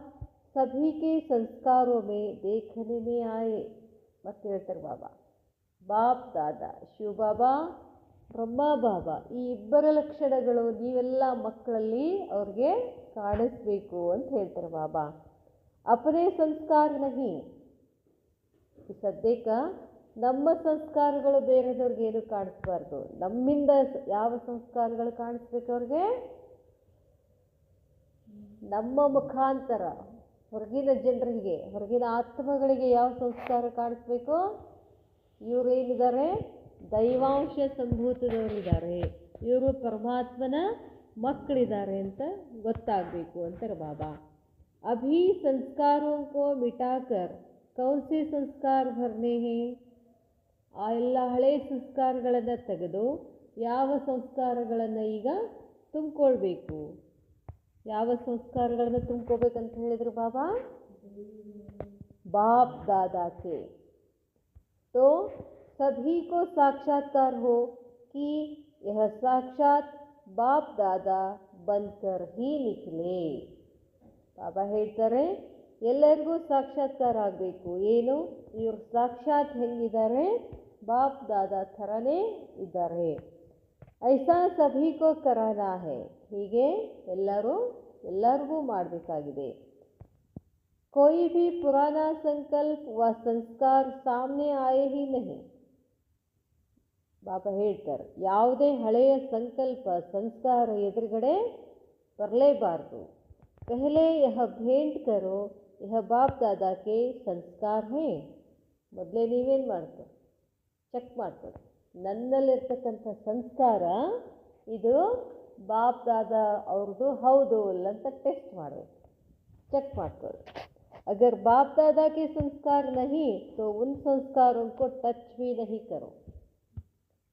ಸಭಿ ಕೆ ಸಂಸ್ಕಾರೋ ಮೇ ದೇಖನೆ ಮೇ ಆಯೆ. ಮತ್ತೆ ಹೇಳ್ತಾರೆ ಬಾಬಾ, ಬಾಪ್ ದಾದಾ, ಶಿವ ಬಾಬಾ, ಬ್ರಹ್ಮ ಬಾಬಾ, ಈ ಇಬ್ಬರ ಲಕ್ಷಣಗಳು ನೀವೆಲ್ಲ ಮಕ್ಕಳಲ್ಲಿ ಅವ್ರಿಗೆ ಕಾಣಿಸ್ಬೇಕು ಅಂತ ಹೇಳ್ತಾರೆ ಬಾಬಾ. ಅಪನೇ ಸಂಸ್ಕಾರ ನಹಿ. ಸದ್ಯಕ್ಕ ನಮ್ಮ ಸಂಸ್ಕಾರಗಳು ಬೇರೆದವ್ರಿಗೆ ಏನು ಕಾಣಿಸ್ಬಾರ್ದು. ನಮ್ಮಿಂದ ಯಾವ ಸಂಸ್ಕಾರಗಳು ಕಾಣಿಸ್ಬೇಕು ಅವ್ರಿಗೆ? ನಮ್ಮ ಮುಖಾಂತರ ಹೊರಗಿನ ಜನರಿಗೆ, ಹೊರಗಿನ ಆತ್ಮಗಳಿಗೆ ಯಾವ ಸಂಸ್ಕಾರ ಕಾಣಿಸ್ಬೇಕು? ಇವರೇನಿದ್ದಾರೆ? ದೈವಾಂಶ ಸಂಭೂತದವರಿದ್ದಾರೆ, ಇವರು ಪರಮಾತ್ಮನ ಮಕ್ಕಳಿದ್ದಾರೆ ಅಂತ ಗೊತ್ತಾಗಬೇಕು ಅಂತಾರೆ ಬಾಬಾ. ಅಭಿ ಸಂಸ್ಕಾರೋं को मिटाकर कौन से संस्कार भरने हैं. ಆ ಎಲ್ಲ ಹಳೆಯ ಸಂಸ್ಕಾರಗಳನ್ನು ತೆಗೆದು ಯಾವ ಸಂಸ್ಕಾರಗಳನ್ನು ಈಗ ತುಂಬಿಕೊಳ್ಬೇಕು? ಯಾವ ಸಂಸ್ಕಾರಗಳನ್ನು ತುಂಬ್ಕೋಬೇಕಂತ ಹೇಳಿದ್ರು ಬಾಬಾ? ಬಾಪ್ ದಾದಾಕ್ಕೆ. तो सभी को साक्षात्कार हो कि यह साक्षात ಬಾಪ್ ದಾದಾ ಬನ್ಕರ್ ಹಿ ನಿಖಲೆ. ಬಾಬಾ ಹೇಳ್ತಾರೆ ಎಲ್ಲರಿಗೂ ಸಾಕ್ಷಾತ್ಕಾರ ಆಗಬೇಕು. ಏನು? ಇವರು ಸಾಕ್ಷಾತ್ ಹೆಂಗಿದ್ದಾರೆ? ಬಾಪ್ ದಾದಾ ಥರನೇ ಇದ್ದಾರೆ. ಐಸಾ ಸಭಿ ಕೋ ಕರಾನಾ ಹೈ. ಹೀಗೆ ಎಲ್ಲರಿಗೂ ಮಾಡಬೇಕಾಗಿದೆ. कोई भी पुराना संकल्प व संस्कार सामने आए ही नहीं. ಬಾಬಾ ಹೇಳ್ತಾರೆ ಯಾವುದೇ ಹಳೆಯ ಸಂಕಲ್ಪ ಸಂಸ್ಕಾರ ಎದುರುಗಡೆ ಬರಲೇಬಾರ್ದು. ಪಹಲೆ ಯಹ ಭೇಂಟ್ ಕರೋ ಯಹ ಬಾಪ್ ದಾದಾ ಕೆ ಸಂಸ್ಕಾರ ಹೇ. ಮೊದಲೇ ನೀವೇನು ಮಾಡ್ತಾರೆ? ಚೆಕ್ ಮಾಡ್ಕೊಳ್ಳಿ, ನನ್ನಲ್ಲಿರ್ತಕ್ಕಂಥ ಸಂಸ್ಕಾರ ಇದು ಬಾಪ್ ದಾದಾ ಅವ್ರದ್ದು ಹೌದು ಅಲ್ಲ ಅಂತ ಟೆಸ್ಟ್ ಮಾಡಬೇಕು, ಚೆಕ್ ಮಾಡ್ಕೊಳ್ಳಿ. अगर बाप दादा के संस्कार नहीं तो उन संस्कारों को टच भी नहीं करो.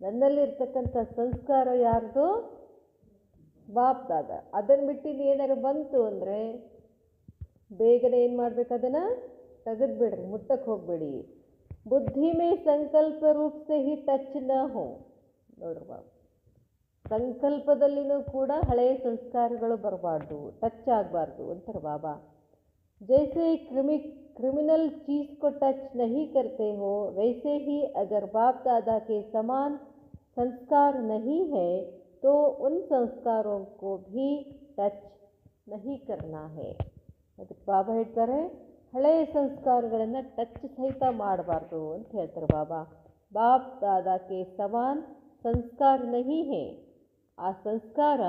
ನನ್ನಲ್ಲಿರ್ತಕ್ಕಂಥ ಸಂಸ್ಕಾರ ಯಾರ್ದು? ಬಾಪ್ ದಾದಾ. ಅದನ್ನು ಬಿಟ್ಟು ಏನಾದ್ರು ಬಂತು ಅಂದರೆ ಬೇಗನೆ ಏನು ಮಾಡಬೇಕು? ಅದನ್ನು ತೆಗೆದುಬಿಡ್ರಿ, ಮುಟ್ಟಕ್ಕೆ ಹೋಗಬೇಡಿ. ಬುದ್ಧಿ ಮೇ ಸಂಕಲ್ಪ ರೂಪ ಸೆ ಹಿ ಟಚ್ ನ ಹೋ. ನೋಡ್ರಿ ಬಾಬಾ, ಸಂಕಲ್ಪದಲ್ಲಿನೂ ಕೂಡ ಹಳೆಯ ಸಂಸ್ಕಾರಗಳು ಬರಬಾರ್ದು, ಟಚ್ ಆಗಬಾರ್ದು ಅಂತಾರೆ ಬಾಬಾ. जैसे क्रिमिनल चीज़ को टच नहीं करते हो, वैसे ही अगर बाप दादा के समान संस्कार नहीं है तो उन संस्कारों को भी टच नहीं करना है. ಅದಕ್ಕೆ ಬಾಬಾ ಹೇಳ್ತಾರೆ ಹಳೆಯ ಸಂಸ್ಕಾರಗಳನ್ನು ಟಚ್ ಸಹಿತ ಮಾಡಬಾರ್ದು ಅಂತ ಹೇಳ್ತಾರೆ ಬಾಬಾ. ಬಾಪ್ ದಾದಾಕ್ಕೆ ಸಮಾನ್ ಸಂಸ್ಕಾರ ನಹಿ ಹೇ. ಆ ಸಂಸ್ಕಾರ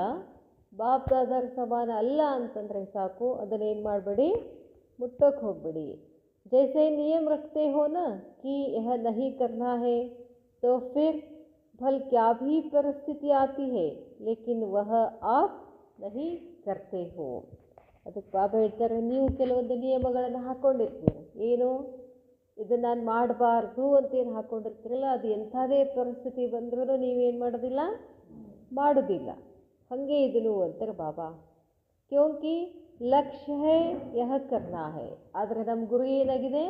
ಬಾಪ್ ದಾದಾರ ಸಮಾನ ಅಲ್ಲ ಅಂತಂದರೆ ಸಾಕು, ಅದನ್ನೇನು ಮಾಡಬೇಡಿ, ಮುಟ್ಟೋಕೆ ಹೋಗಬೇಡಿ. जैसे नियम रखते हो ना कि यह नहीं करना है तो फिर भल क्या भी परिस्थिति आती है लेकिन वह आप नहीं करते हो. ಅದಕ್ಕೆ ಬಾಬಾ ಹೇಳ್ತಾರೆ ನೀವು ಕೆಲವೊಂದು ನಿಯಮಗಳನ್ನು ಹಾಕ್ಕೊಂಡಿರ್ತೀರ. ಏನು? ಇದು ನಾನು ಮಾಡಬಾರ್ದು ಅಂತೇನು ಹಾಕ್ಕೊಂಡಿರ್ತೀರಲ್ಲ, ಅದು ಎಂಥದೇ ಪರಿಸ್ಥಿತಿ ಬಂದ್ರೂ ನೀವೇನು ಮಾಡೋದಿಲ್ಲ, ಮಾಡೋದಿಲ್ಲ. ಹಾಗೆ ಇದನ್ನು ಅಂತಾರೆ ಬಾಬಾ. ಕ್ಯೋಂಕಿ ಲಕ್ಷ್ಯ ಹೇ ಯಹ ಕರ್ನಾ ಹೇ. ಆದರೆ ನಮ್ಮ ಗುರು ಏನಾಗಿದೆ?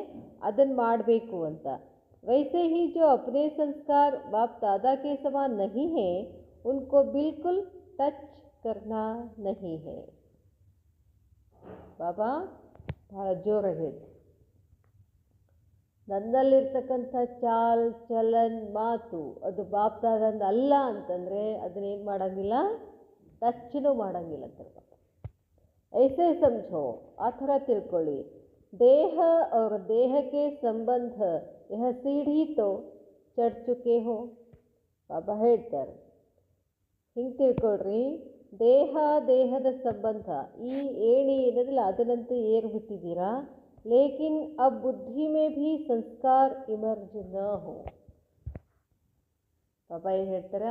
ಅದನ್ನು ಮಾಡಬೇಕು ಅಂತ. ವೈಸೆ ಹಿ ಜೋ ಅಪ್ನೇ ಸಂಸ್ಕಾರ ಬಾಪ್ ದಾದಾ ಕೆ ಸಮಾನ್ ನಹಿ ಹೇ ಉನ್ಕೋ ಬಿಲ್ಕುಲ್ ಟಚ್ ಕರ್ನಾ ನಹಿ ಹೇ. ಬಾಬಾ ಬಹಳ ಜೋರಾಗಿ ಹೇಳಿ, ನನ್ನಲ್ಲಿರ್ತಕ್ಕಂಥ ಚಾಲ್ ಚಲನ್ ಮಾತು ಅದು ಬಾಪ್ ದಾದಂದು ಅಲ್ಲ ಅಂತಂದರೆ ಅದನ್ನೇನು ಮಾಡೋಂಗಿಲ್ಲ, ಟಚ್ನೂ ಮಾಡೋಂಗಿಲ್ಲ ಅಂತಾರೆ ಬಾಬಾ. ऐसे समझो, ಆ ಥರ ತಿಳ್ಕೊಳ್ಳಿ. ದೇಹ और देह के संबंध यह सीढ़ी तो चढ़ चुके हो. ಬಾಬಾ ಹೇಳ್ತಾರೆ ಹಿಂಗೆ ತಿಳ್ಕೊಳ್ರಿ, ದೇಹದ ಸಂಬಂಧ ಈ ಏಣಿ ಏನದಲ್ಲ ಅದನ್ನಂತೂ ಏರ್ಬಿಟ್ಟಿದ್ದೀರಾ. ಲೇಕಿನ್ ಅಬ್ ಬುದ್ಧಿ ಮೇ ಭೀ ಸಂಸ್ಕಾರ ಇಮರ್ಜ್ ನ ಹೋ. ಬಾಬಾ ಏನು ಹೇಳ್ತಾರೆ?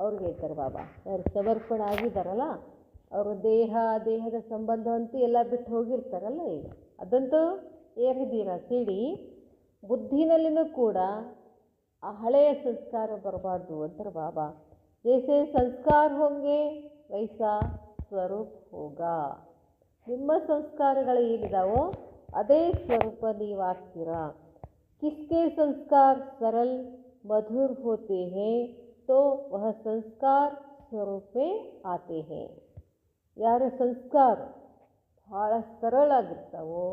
ಅವ್ರಿಗೆ ಹೇಳ್ತಾರೆ ಬಾಬಾ, ಯಾರು ಸಮರ್ಪಣೆ ಆಗಿದ್ದಾರಲ್ಲ ಅವರು ದೇಹದ ಸಂಬಂಧ ಅಂತೂ ಎಲ್ಲ ಬಿಟ್ಟು ಹೋಗಿರ್ತಾರಲ್ಲ, ಈಗ ಅದಂತೂ ಏರಿದ್ದೀರಾ ಸಿಡಿ. ಬುದ್ಧಿನಲ್ಲಿನೂ ಕೂಡ ಆ ಹಳೆಯ ಸಂಸ್ಕಾರ ಬರಬಾರ್ದು ಅಂತಾರೆ ಬಾಬಾ. ಜೈಸೆ ಸಂಸ್ಕಾರ ಹೋಂಗೆ ವೈಸಾ ಸ್ವರೂಪ ಹೋಗ. ನಿಮ್ಮ ಸಂಸ್ಕಾರಗಳು ಏನಿದಾವೋ ಅದೇ ಸ್ವರೂಪ ನೀವಾಗ್ತೀರಾ. ಕಿಸ್ಕೆ ಸಂಸ್ಕಾರ ಸರಲ್ ಮಧುರ್ ಹೋತೆ ಹೇ ತೋ ವಹ ಸಂಸ್ಕಾರ ಸ್ವರೂಪೇ ಆತೆ ಹೇ. ಯಾರ ಸಂಸ್ಕಾರ ಭಾಳ ಸರಳಾಗಿರ್ತಾವೋ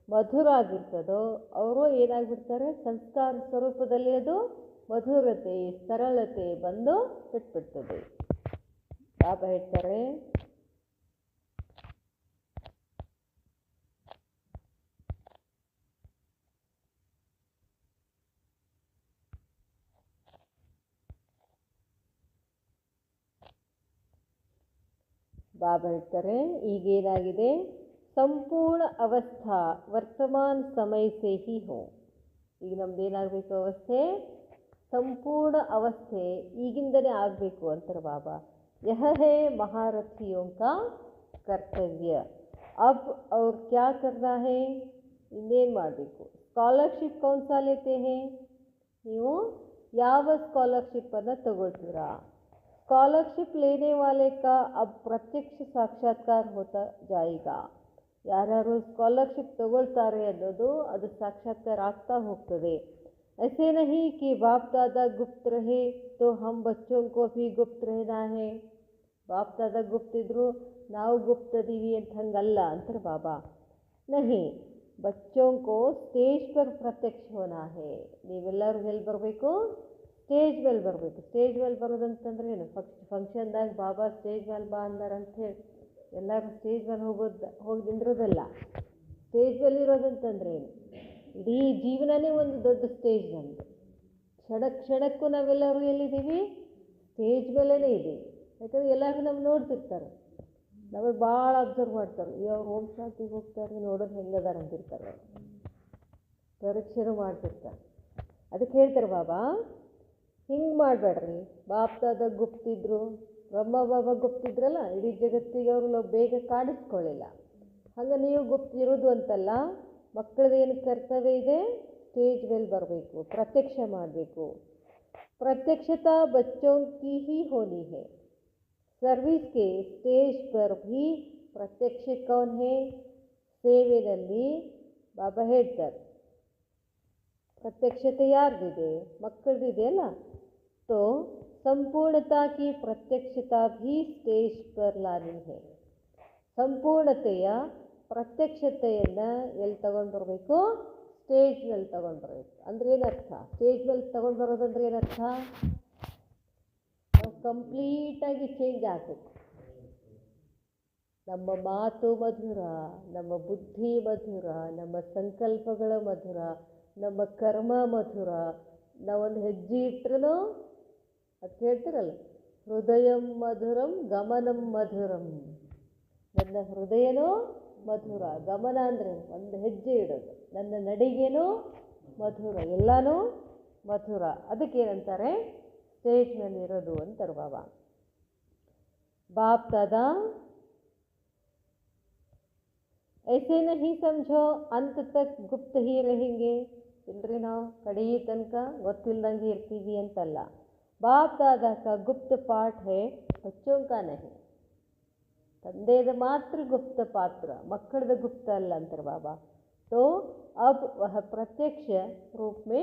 ಮಧುರ ಆಗಿರ್ತದೋ ಅವರು ಏನಾಗ್ಬಿಡ್ತಾರೆ? ಸಂಸ್ಕಾರ ಸ್ವರೂಪದಲ್ಲಿ ಅದು ಮಧುರತೆ ಸರಳತೆ ಬಂದು ಬಿಟ್ಬಿಡ್ತದೆ. ಬಾಬಾ ಹೇಳ್ತಾರೆ ಬಾಬಾ ಹೇಳ್ತಾರೆ ಈಗೇನಾಗಿದೆ? ಸಂಪೂರ್ಣ ಅವಸ್ಥಾ ವರ್ತಮಾನ ಸಮಯ ಸೇ ಹಿ ಹೋ. ಈಗ ನಮ್ದು ಏನಾಗಬೇಕು? ಅವಸ್ಥೆ ಸಂಪೂರ್ಣ ಅವಸ್ಥೆ ಈಗಿಂದನೇ ಆಗಬೇಕು ಅಂತಾರೆ ಬಾಬಾ. ಯಹ ಹೇ ಮಹಾರಥಿಯೋ ಕಾ ಕರ್ತವ್ಯ. ಅಬ್ ಅವ್ರು ಕ್ಯಾ ಕರ್ನಾ ಹೇ? ಇನ್ನೇನು ಮಾಡಬೇಕು? ಸ್ಕಾಲರ್ಶಿಪ್ ಕೌನ್ಸಾ ಲೇತೆ ಹೇ? ನೀವು ಯಾವ ಸ್ಕಾಲರ್ಶಿಪ್ಪನ್ನು ತಗೊಳ್ತೀರಾ? स्कॉलरशिप लेने वाले का अब प्रत्यक्ष साक्षात्कार होता जाएगा. ಯಾರ್ಯಾರು ಸ್ಕಾಲರ್ಶಿಪ್ ತಗೊಳ್ತಾರೆ ಅನ್ನೋದು ಅದು ಸಾಕ್ಷಾತ್ಕಾರ ಆಗ್ತಾ ಹೋಗ್ತದೆ. ऐसे नहीं कि बाप दादा गुप्त रहे तो हम बच्चों को भी गुप्त रहना है. ಬಾಪ್ತಾದ ಗುಪ್ತಿದ್ರು ನಾವು ಗುಪ್ತದೀವಿ ಅಂತ ಹಂಗಲ್ಲ ಅಂತಾರೆ ಬಾಬಾ. ನಹಿ, ಬಚ್ಚೋं को ಸ್ಟೇಜ್ ಪರ್ ಪ್ರತ್ಯಕ್ಷ ಹೋನಾ ಹೇ. ನೀವೆಲ್ಲರೂ ಎಲ್ಲಿ ಬರಬೇಕು? ಸ್ಟೇಜ್ ಮೇಲೆ ಬರಬೇಕು. ಸ್ಟೇಜ್ ಮೇಲೆ ಬರೋದಂತಂದ್ರೆ ಏನು? ಫಂಕ್ಷನ್ದಾಗ ಬಾಬಾ ಸ್ಟೇಜ್ ಮೇಲೆ ಬಾ ಅಂದಾರಂತ ಹೇಳಿ ಎಲ್ಲರೂ ಸ್ಟೇಜ್ ಮೇಲೆ ಹೋಗಿ ನಿಂದ್ರೋದಲ್ಲ. ಸ್ಟೇಜ್ ಮೇಲೆ ಇರೋದಂತಂದ್ರೆ ಏನು? ಇಡೀ ಜೀವನನೇ ಒಂದು ದೊಡ್ಡ ಸ್ಟೇಜ್ ನಮ್ಮದು. ಕ್ಷಣಕ್ಕೂ ನಾವೆಲ್ಲರೂ ಎಲ್ಲಿದ್ದೀವಿ? ಸ್ಟೇಜ್ ಮೇಲೇ ಇದ್ದೀವಿ. ಯಾಕಂದರೆ ಎಲ್ಲರೂ ನಮ್ಗೆ ನೋಡ್ತಿರ್ತಾರೆ, ನಮಗೆ ಭಾಳ ಅಬ್ಸರ್ವ್ ಮಾಡ್ತಾರೆ. ಅವ್ರು ಓಂ ಶಾಂತಿಗೆ ಹೋಗ್ತಾರೆ, ನೋಡೋದು ಹೆಂಗದಾರ ಅಂತಿರ್ತಾರೆ, ಪರೀಕ್ಷೆನೂ ಮಾಡ್ತಿರ್ತಾರೆ. ಅದಕ್ಕೆ ಹೇಳ್ತಾರೆ ಬಾಬಾ, ಹಿಂಗೆ ಮಾಡಬೇಡ್ರಿ. ಬಾಪ್ತಾದ ಗುಪ್ತಿದ್ರು, ಬ್ರಹ್ಮ ಬಾಬಾ ಗುಪ್ತಿದ್ರಲ್ಲ, ಇಡೀ ಜಗತ್ತಿಗೆ ಅವರು ಬೇಗ ಕಾಣಿಸ್ಕೊಳ್ಳಿಲ್ಲ. ಹಂಗೆ ನೀವು ಗುಪ್ತಿರೋದು ಅಂತಲ್ಲ. ಮಕ್ಕಳದ್ದು ಏನು ಕರ್ತವ್ಯ ಇದೆ? ಸ್ಟೇಜ್ ಮೇಲೆ ಬರಬೇಕು, ಪ್ರತ್ಯಕ್ಷ ಮಾಡಬೇಕು. ಪ್ರತ್ಯಕ್ಷತಾ ಬಚ್ಚೋं की ही होनी है. सर्विस के स्टेज पर भी प्रत्यक्ष कौन है? ಸೇವೆಯಲ್ಲಿ ಬಾಬಾ ಹೇಳ್ತಾರೆ, ಪ್ರತ್ಯಕ್ಷತೆ ಯಾರ್ದಿದೆ? ಮಕ್ಕಳದಿದೆಯಲ್ಲ. तो ಸಂಪೂರ್ಣತಾ की ಪ್ರತ್ಯಕ್ಷತಾ भी स्टेज पर लानी है. ಸಂಪೂರ್ಣತೆಯ ಪ್ರತ್ಯಕ್ಷತೆಯನ್ನು ಎಲ್ಲಿ ತಗೊಂಡು ಬರಬೇಕು? ಸ್ಟೇಜ್ ಮೇಲೆ ತಗೊಂಡು ಬರಬೇಕು. ಅಂದರೆ ಏನರ್ಥ? ಸ್ಟೇಜ್ ಮೇಲೆ ತಗೊಂಡು ಬರೋದಂದ್ರೆ ಏನರ್ಥ? ನಾವು ಕಂಪ್ಲೀಟಾಗಿ ಚೇಂಜ್ ಆಗಬೇಕು. ನಮ್ಮ ಮಾತು ಮಧುರ, ನಮ್ಮ ಬುದ್ಧಿ ಮಧುರ, ನಮ್ಮ ಸಂಕಲ್ಪಗಳ ಮಧುರ, ನಮ್ಮ ಕರ್ಮ ಮಧುರ. ನಾವೊಂದು ಹೆಜ್ಜೆ ಇಟ್ಟರೂ ಅದು ಹೇಳ್ತಿರಲ್ಲ, ಹೃದಯಂ ಮಧುರಂ ಗಮನಂ ಮಧುರಂ. ನನ್ನ ಹೃದಯನೂ ಮಧುರ, ಗಮನ ಅಂದರೆ ಒಂದು ಹೆಜ್ಜೆ ಇಡೋದು, ನನ್ನ ನಡಿಗೆನೂ ಮಧುರ, ಎಲ್ಲನೂ ಮಧುರ. ಅದಕ್ಕೇನಂತಾರೆ? ಸ್ಟೇಜ್ ಮೇಲೆ ಇರೋದು ಅಂತಾರೆ ಬಾಬಾ. ಬಾಪ್ ದಾದಾ ऐसे नहीं समझो अंत तक गुप्त ही रहेंगे. ಇಲ್ರಿ ನಾವು ಕಡೀ ತನಕ ಗೊತ್ತಿಲ್ದಂಗೆ ಇರ್ತೀವಿ ಅಂತಲ್ಲ. ಬಾಪ್ ದಾದಾ ಕಾ ಗುಪ್ತ ಪಾಠ ಹೇ, ಬಚ್ಚೋं का नहीं. ತಂದೆಯದು ಮಾತ್ರ ಗುಪ್ತ ಪಾತ್ರ, ಮಕ್ಕಳದ ಗುಪ್ತ ಅಲ್ಲ ಅಂತಾರೆ ಬಾಬಾ. ತೋ ಅಬ್ ವಹ ಪ್ರತ್ಯಕ್ಷ ರೂಪ ಮೇ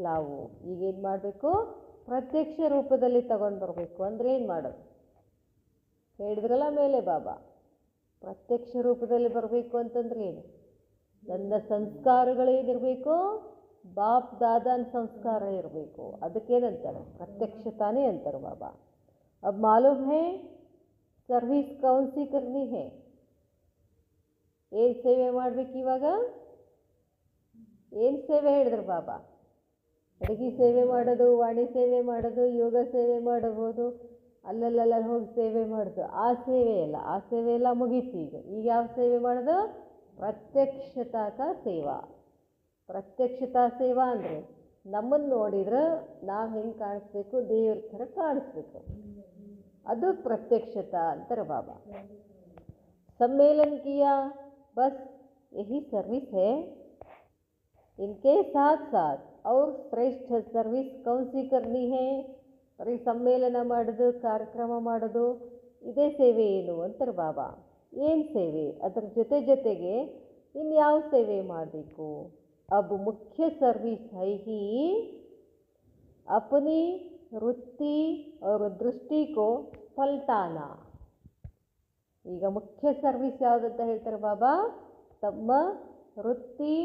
ಲಾವು. ಈಗೇನು ಮಾಡಬೇಕು? ಪ್ರತ್ಯಕ್ಷ ರೂಪದಲ್ಲಿ ತಗೊಂಡು ಬರಬೇಕು. ಅಂದರೆ ಏನು ಮಾಡೋದು? ಹೇಳಿದ್ರಲ್ಲ ಮೇಲೆ ಬಾಬಾ, ಪ್ರತ್ಯಕ್ಷ ರೂಪದಲ್ಲಿ ಬರಬೇಕು ಅಂತಂದ್ರೆ ಏನು? ನನ್ನ ಸಂಸ್ಕಾರಗಳೇನಿರಬೇಕು? ಬಾಪ್ ದಾದಾನ ಸಂಸ್ಕಾರ ಇರಬೇಕು. ಅದಕ್ಕೇನಂತಾರೆ? ಪ್ರತ್ಯಕ್ಷತಾನೇ ಅಂತಾರೆ ಬಾಬಾ. ಅಬ್ ಮಾಲೂಮ್ ಹೇ ಸರ್ವಿಸ್ ಕೌನ್ ಸಿ ಕರ್ನಿ ಹೇ. ಏನು ಸೇವೆ ಮಾಡಬೇಕು ಇವಾಗ? ಏನು ಸೇವೆ ಹೇಳಿದ್ರು ಬಾಬಾ? ಅಡುಗೆ ಸೇವೆ ಮಾಡೋದು, ವಾಣಿ ಸೇವೆ ಮಾಡೋದು, ಯೋಗ ಸೇವೆ ಮಾಡಬಹುದು, ಅಲ್ಲಲ್ಲ ಹೋಗಿ ಸೇವೆ ಮಾಡೋದು. ಆ ಸೇವೆ ಎಲ್ಲ, ಆ ಸೇವೆ ಎಲ್ಲ ಮುಗೀತು. ಈಗ ಯಾವ ಸೇವೆ ಮಾಡೋದು? ಪ್ರತ್ಯಕ್ಷತಾ ಸೇವಾ. ಪ್ರತ್ಯಕ್ಷತಾ ಸೇವಾ ಅಂದರೆ ನಮ್ಮನ್ನು ನೋಡಿದ್ರೆ ನಾವು ಹೆಂಗೆ ಕಾಣಿಸ್ಬೇಕು? ದೇವ್ರ ಥರ ಕಾಣಿಸ್ಬೇಕು. ಅದು ಪ್ರತ್ಯಕ್ಷತಾ ಅಂತಾರೆ ಬಾಬಾ. सम्मेलन किया, बस यही सर्विस है. इनके साथ साथ और श्रेष्ठ सर्विस कौन सी करनी है? ಬರೀ ಸಮ್ಮೇಳನ ಮಾಡೋದು, ಕಾರ್ಯಕ್ರಮ ಮಾಡೋದು, ಇದೇ ಸೇವೆ ಏನು ಅಂತಾರೆ ಬಾಬಾ. ಏನು ಸೇವೆ? ಅದರ ಜೊತೆಗೆ ಇನ್ಯಾವ ಸೇವೆ ಮಾಡಬೇಕು? ಅಬ್ ಮುಖ್ಯ ಸರ್ವಿಸ್ ಹೈ ಹಿ ಅಪನಿ ವೃತ್ತಿ और ದೃಷ್ಟಿ ಕೋ ಪಲ್ಟಾನಾ. ಈಗ ಮುಖ್ಯ ಸರ್ವಿಸ್ ಯಾವುದಂತ ಹೇಳ್ತಾರೆ ಬಾಬಾ? ತಮ್ಮ ವೃತ್ತಿ,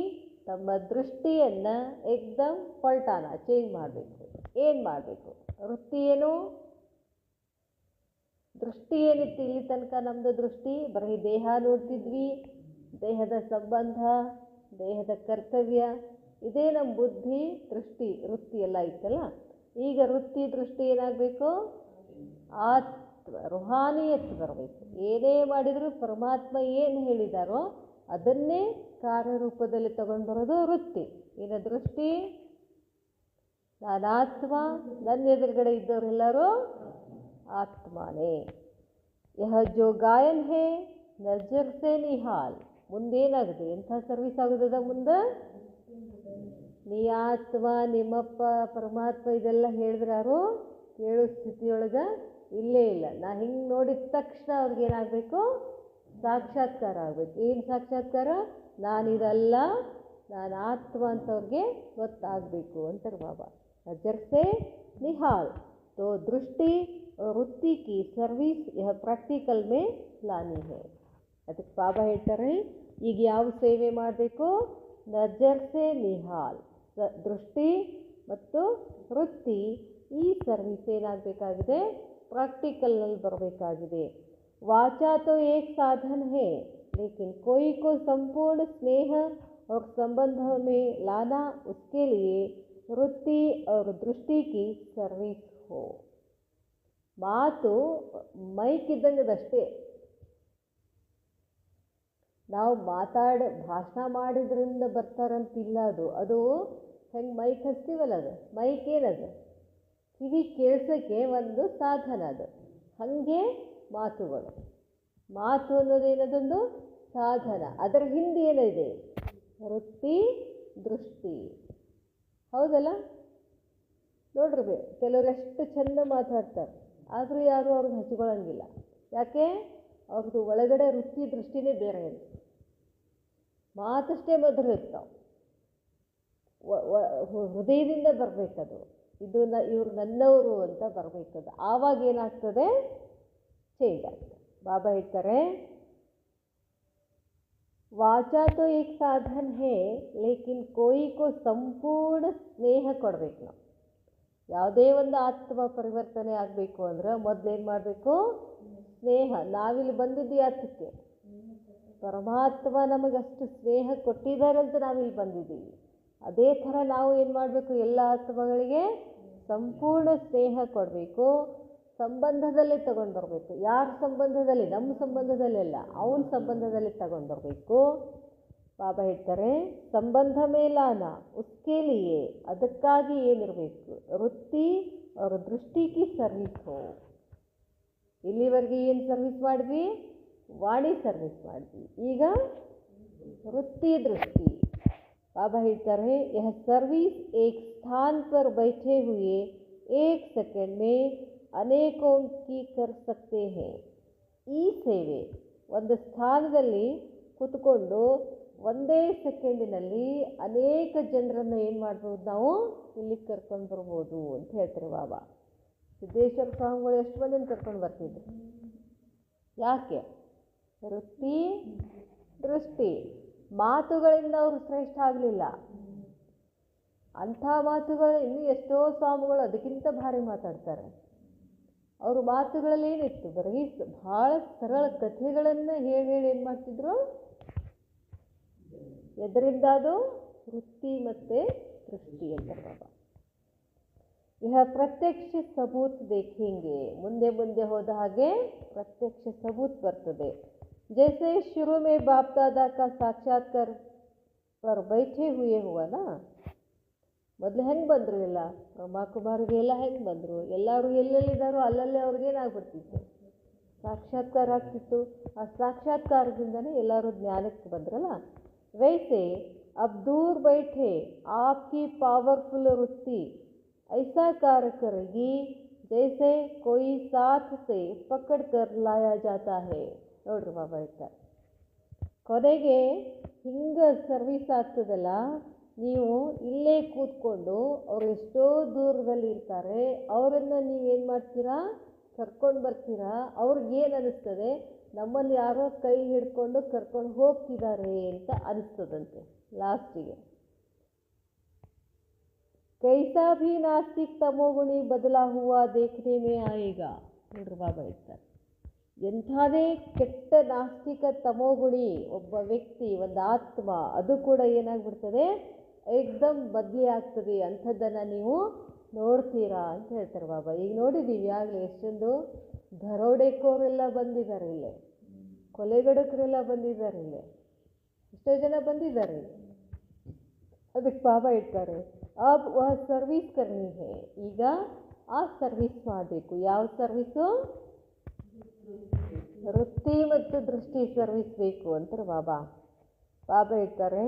ತಮ್ಮ ದೃಷ್ಟಿಯನ್ನು ಏಕ್ದಮ್ ಪಲ್ಟಾನ, ಚೇಂಜ್ ಮಾಡಬೇಕು. ಏನು ಮಾಡಬೇಕು? ವೃತ್ತಿ ಏನು? ದೃಷ್ಟಿ ಏನಿತ್ತು ಇಲ್ಲಿ ತನಕ? ನಮ್ಮದು ದೃಷ್ಟಿ ಬರೀ ದೇಹ ನೋಡ್ತಿದ್ವಿ, ದೇಹದ ಸಂಬಂಧ, ದೇಹದ ಕರ್ತವ್ಯ, ಇದೇ ನಮ್ಮ ಬುದ್ಧಿ, ದೃಷ್ಟಿ, ವೃತ್ತಿ ಎಲ್ಲ ಇತ್ತಲ್ಲ. ಈಗ ವೃತ್ತಿ ದೃಷ್ಟಿ ಏನಾಗಬೇಕು? ರುಹಾನಿಯತ್ ಬರಬೇಕು. ಏನೇ ಮಾಡಿದರೂ ಪರಮಾತ್ಮ ಏನು ಹೇಳಿದಾರೋ ಅದನ್ನೇ ಕಾರ್ಯರೂಪದಲ್ಲಿ ತಗೊಂಡು ಬರೋದು ವೃತ್ತಿ. ಇನ್ನು ದೃಷ್ಟಿ, ನಾನಾತ್ಮ, ನನ್ನ ಎದುರುಗಡೆ ಇದ್ದವರೆಲ್ಲರೂ ಆತ್ಮನೇ. ಯಹ ಜೋ ಗಾಯನ್ ಹೇ ನಜರ್ ಸೆ ನಿಹಾಲ್. ಮುಂದೇನಾಗಿದೆ? ಎಂಥ ಸರ್ವಿಸ್ ಆಗೋದದ ಮುಂದೆ? ನೀ ಆತ್ಮ, ನಿಮ್ಮಪ್ಪ, ಪರಮಾತ್ಮ ಇದೆಲ್ಲ ಹೇಳಿದ್ರಾರು ಕೇಳೋ ಸ್ಥಿತಿಯೊಳಗೆ ಇಲ್ಲೇ ಇಲ್ಲ. ನಾ ಹಿಂಗೆ ನೋಡಿದ ತಕ್ಷಣ ಅವ್ರಿಗೇನಾಗಬೇಕು? ಸಾಕ್ಷಾತ್ಕಾರ ಆಗಬೇಕು. ಏನು ಸಾಕ್ಷಾತ್ಕಾರ? ನಾನಿದಲ್ಲ, ನಾನು ಆತ್ಮ ಅಂತವ್ರಿಗೆ ಗೊತ್ತಾಗಬೇಕು ಅಂತಾರೆ ಬಾಬಾ. ನಜರ್ ಸೆ ನಿಹಾಲ್. ತೋ ದೃಷ್ಟಿ और वृत्ति की सर्विस यह प्रैक्टिकल में लानी है. ಅದಕ್ಕೆ ಬಾಬಾ ಹೇಳ್ತಾರೆ, ಈಗ ಯಾವ ಸೇವೆ ಮಾಡಬೇಕು? ನಜರ್ ಸೆ ನಿಹಾಲ್, ದೃಷ್ಟಿ ಮತ್ತು ವೃತ್ತಿ, ಈ ಸರ್ವಿಸ್ ಏನಾಗಬೇಕಾಗಿದೆ? ಪ್ರಾಕ್ಟಿಕಲ್ನಲ್ಲಿ ಬರಬೇಕಾಗಿದೆ. वाचा तो एक साधन है, लेकिन कोई को संपूर्ण स्नेह और संबंध में लाना, उसके लिए वृत्ति और दृष्टि की सर्विस हो. ಮಾತು ಮೈಕ್ ಇದ್ದಂಗದಷ್ಟೇ. ನಾವು ಭಾಷಣ ಮಾಡಿದ್ರಿಂದ ಬರ್ತಾರಂತಿಲ್ಲ. ಅದು ಹೆಂಗೆ ಮೈಕ್ ಹಚ್ತೀವಲ್ಲ, ಅದು ಮೈಕ್ ಏನದು? ಕಿವಿ ಕೇಳ್ಸೋಕ್ಕೆ ಒಂದು ಸಾಧನ ಅದು. ಹಾಗೆ ಮಾತುಗಳು, ಮಾತು ಅನ್ನೋದೇನದೊಂದು ಸಾಧನ. ಅದರ ಹಿಂದೆ ಏನಿದೆ? ವೃತ್ತಿ, ದೃಷ್ಟಿ. ಹೌದಲ್ಲ? ನೋಡ್ರಿ, ಕೆಲವರು ಎಷ್ಟು ಚೆಂದ ಮಾತಾಡ್ತಾರೆ, ಆದರೂ ಯಾರು ಅವ್ರಿಗೆ ಹಚ್ಕೊಳ್ಳಂಗಿಲ್ಲ. ಯಾಕೆ? ಅವ್ರದ್ದು ಒಳಗಡೆ ವೃತ್ತಿ ದೃಷ್ಟಿನೇ ಬೇರೆ ಇರುತ್ತೆ. ಮಾತಷ್ಟೇ ಮಧುರ ಇರ್ತಾವೆ, ಹೃದಯದಿಂದ ಬರಬೇಕದು. ಇವರು ನನ್ನವರು ಅಂತ ಬರಬೇಕದು. ಆವಾಗ ಏನಾಗ್ತದೆ? ಚೇಂಜ್ ಆಗ್ತದೆ. ಬಾಬಾ ಹೇಳ್ತಾರೆ, ವಾಚಾ ತೋ ಏಕ್ ಸಾಧನ್ ಹೇ, ಲೇಕಿನ್ ಕೋಯಿ ಕೋ ಸಂಪೂರ್ಣ ಸ್ನೇಹ ಕೊಡಬೇಕು. ನಾವು ಯಾವುದೇ ಒಂದು ಆತ್ಮ ಪರಿವರ್ತನೆ ಆಗಬೇಕು ಅಂದ್ರೆ ಮೊದಲೇನು ಮಾಡಬೇಕು? ಸ್ನೇಹ. ನಾವಿಲ್ಲಿ ಬಂದಿದ್ದು ಯಾತಕ್ಕೆ? ಪರಮಾತ್ಮ ನಮಗಷ್ಟು ಸ್ನೇಹ ಕೊಟ್ಟಿದ್ದಾರಂತ ನಾವಿಲ್ಲಿ ಬಂದಿದ್ದೀವಿ. ಅದೇ ಥರ ನಾವು ಏನು ಮಾಡಬೇಕು? ಎಲ್ಲ ಆತ್ಮಗಳಿಗೆ ಸಂಪೂರ್ಣ ಸ್ನೇಹ ಕೊಡಬೇಕು. ಸಂಬಂಧದಲ್ಲೇ ತಗೊಂಡು ಬರಬೇಕು. ಯಾರ ಸಂಬಂಧದಲ್ಲಿ? ನಮ್ಮ ಸಂಬಂಧದಲ್ಲಿ ಅಲ್ಲ, ಅವನ ಸಂಬಂಧದಲ್ಲಿ ತಗೊಂಡು ಬರಬೇಕು. ಬಾಬಾ ಹೇಳ್ತಾರೆ, ಸಂಬಂಧ ಮೇಲಾನ ಉಸ್ಕೆ ಲಿಯೇ, ಅದಕ್ಕಾಗಿ ಏನಿರಬೇಕು? ವೃತ್ತಿ ಅವ್ರ ದೃಷ್ಟಿಗೆ ಸರ್ವಿಸ್ ಹೋ. ಇಲ್ಲಿವರೆಗೆ ಏನು ಸರ್ವಿಸ್ ಮಾಡಿದ್ವಿ? ವಾಣಿ ಸರ್ವಿಸ್ ಮಾಡಿದ್ವಿ. ಈಗ ವೃತ್ತಿ, ದೃಷ್ಟಿ. ಬಾಬಾ ಹೇಳ್ತಾರೆ, ಯಹ ಸರ್ವಿಸ್ ಏಕ್ ಸ್ಥಾನ್ ಪರ್ ಬೈಠೆ ಹುಯೇ ಏಕ್ ಸೆಕೆಂಡ್ ಮೇ ಅನೇಕೋಂ ಕಿ ಕರ್ ಸಕ್ತೆ ಹೇ. ಈ ಸೇವೆ ಒಂದು ಸ್ಥಾನದಲ್ಲಿ ಕೂತ್ಕೊಂಡು ಒಂದೇ ಸೆಕೆಂಡಿನಲ್ಲಿ ಅನೇಕ ಜನರನ್ನು ಏನು ಮಾಡ್ಬೋದು? ನಾವು ಇಲ್ಲಿ ಕರ್ಕೊಂಡು ಬರ್ಬೋದು ಅಂತ ಹೇಳ್ತಾರೆ ಬಾಬಾ. ಸಿದ್ದೇಶ್ವರ ಸ್ವಾಮಿಗಳು ಎಷ್ಟು ಮಂದಿನ ಕರ್ಕೊಂಡು ಬರ್ತಿದ್ರು? ಯಾಕೆ? ವೃತ್ತಿ, ದೃಷ್ಟಿ. ಮಾತುಗಳಿಂದ ಅವರು ಶ್ರೇಷ್ಠ ಆಗಲಿಲ್ಲ. ಅಂಥ ಮಾತುಗಳು ಇನ್ನೂ ಎಷ್ಟೋ ಸ್ವಾಮಿಗಳು ಅದಕ್ಕಿಂತ ಭಾರಿ ಮಾತಾಡ್ತಾರೆ. ಅವ್ರ ಮಾತುಗಳಲ್ಲಿ ಏನಿತ್ತು? ಬರೀ ಭಾಳ ಸರಳ ಕಥೆಗಳನ್ನು ಹೇಳಿ ಏನು ಮಾಡ್ತಿದ್ರು? ಎದರಿಂದ ಅದು? ವೃತ್ತಿ ಮತ್ತು ದೃಷ್ಟಿ ಅಂತ ಬಾಬಾ. ಯಹ ಪ್ರತ್ಯಕ್ಷ ಸಬೂತ್ ದೇಖೇಂಗೆ, ಮುಂದೆ ಮುಂದೆ ಹೋದ ಹಾಗೆ ಪ್ರತ್ಯಕ್ಷ ಸಬೂತ್ ಬರ್ತದೆ. ಜೈಸೆ ಶುರು ಮೇ ಬಾಪ್ ದಾದಾ ಕಾ ಸಾಕ್ಷಾತ್ಕಾರ ಪರ್ ಬೈಠೆ ಹುಯೇ ಹುವನಾ. ಮೊದಲು ಹೆಂಗೆ ಬಂದರು? ಎಲ್ಲ ಬ್ರಹ್ಮಕುಮಾರಿಗೆ ಎಲ್ಲ ಹೆಂಗೆ ಬಂದರು? ಎಲ್ಲರೂ ಎಲ್ಲೆಲ್ಲಿದ್ದಾರೋ ಅಲ್ಲಲ್ಲೇ ಅವ್ರಿಗೇನಾಗ್ಬಿಡ್ತಿತ್ತು? ಸಾಕ್ಷಾತ್ಕಾರ ಆಗ್ತಿತ್ತು. ಆ ಸಾಕ್ಷಾತ್ಕಾರದಿಂದನೇ ಎಲ್ಲರೂ ಜ್ಞಾನಕ್ಕೆ ಬಂದ್ರಲ್ಲ. वैसे अब दूर बैठे आपकी पावरफुल वृत्ति ऐसा कार्य करेगी जैसे कोई साथ से पकड़ कर लाया जाता है. ನೋಡ್ರಿ ಬಾಬಾ ಹೇಳ್ತಾರೆ, ಕೊನೆಗೆ ಹಿಂಗೆ ಸರ್ವಿಸ್ ಆಗ್ತದಲ್ಲ, ನೀವು ಇಲ್ಲೇ ಕೂತ್ಕೊಂಡು ಅವ್ರು ಎಷ್ಟೋ ದೂರದಲ್ಲಿ ಇರ್ತಾರೆ, ಅವರನ್ನು ನೀವೇನು ಮಾಡ್ತೀರಾ? ಕರ್ಕೊಂಡು ಬರ್ತೀರಾ. ಅವ್ರಿಗೇನು ಅನ್ನಿಸ್ತದೆ? ನಮ್ಮನ್ನು ಯಾರೋ ಕೈ ಹಿಡ್ಕೊಂಡು ಕರ್ಕೊಂಡು ಹೋಗ್ತಿದ್ದಾರೆ ಅಂತ ಅನಿಸ್ತದಂತೆ ಲಾಸ್ಟಿಗೆ. ಕೈಸಾ ಭೀ ನಾಸ್ತಿಕ್ ತಮೋಗುಣಿ ಬದಲಾ ಹುವಾ ದೇಖ್ನೆ ಮೇ ಆಯೇಗಾ. ನೋಡ್ರಿ ಬಾಬಾ ಹೇಳ್ತಾರೆ, ಎಂಥದೇ ಕೆಟ್ಟ ನಾಸ್ತಿಕ ತಮೋಗುಣಿ ಒಬ್ಬ ವ್ಯಕ್ತಿ, ಒಂದು ಆತ್ಮ, ಅದು ಕೂಡ ಏನಾಗ್ಬಿಡ್ತದೆ? ಏಕ್ದಮ್ ಬದಲಿ ಆಗ್ತದೆ. ಅಂಥದ್ದನ್ನು ನೀವು ನೋಡ್ತೀರಾ ಅಂತ ಹೇಳ್ತಾರೆ ಬಾಬಾ. ಈಗ ನೋಡಿದ್ದೀವಿ ಆಗಲೇ ಎಷ್ಟೊಂದು ದರೋಡೆಕೋರೆಲ್ಲ ಬಂದಿದ್ದಾರೆ ಇಲ್ಲೇ, ಕೊಲೆಗಡಕರೆಲ್ಲ ಬಂದಿದ್ದಾರೆ ಇಲ್ಲೇ, ಎಷ್ಟೋ ಜನ ಬಂದಿದ್ದಾರೆ. ಅದಕ್ಕೆ ಬಾಬಾ ಹೇಳ್ತಾರೆ, ಅಬ್ ವಹ ಸರ್ವಿಸ್ ಕರ್ನಿ ಹೇ. ಈಗ ಆ ಸರ್ವಿಸ್ ಮಾಡಬೇಕು. ಯಾವ ಸರ್ವಿಸು? ವೃತ್ತಿ ಮತ್ತು ದೃಷ್ಟಿ ಸರ್ವಿಸ್ ಬೇಕು ಅಂತಾರೆ ಬಾಬಾ. ಬಾಬಾ ಹೇಳ್ತಾರೆ,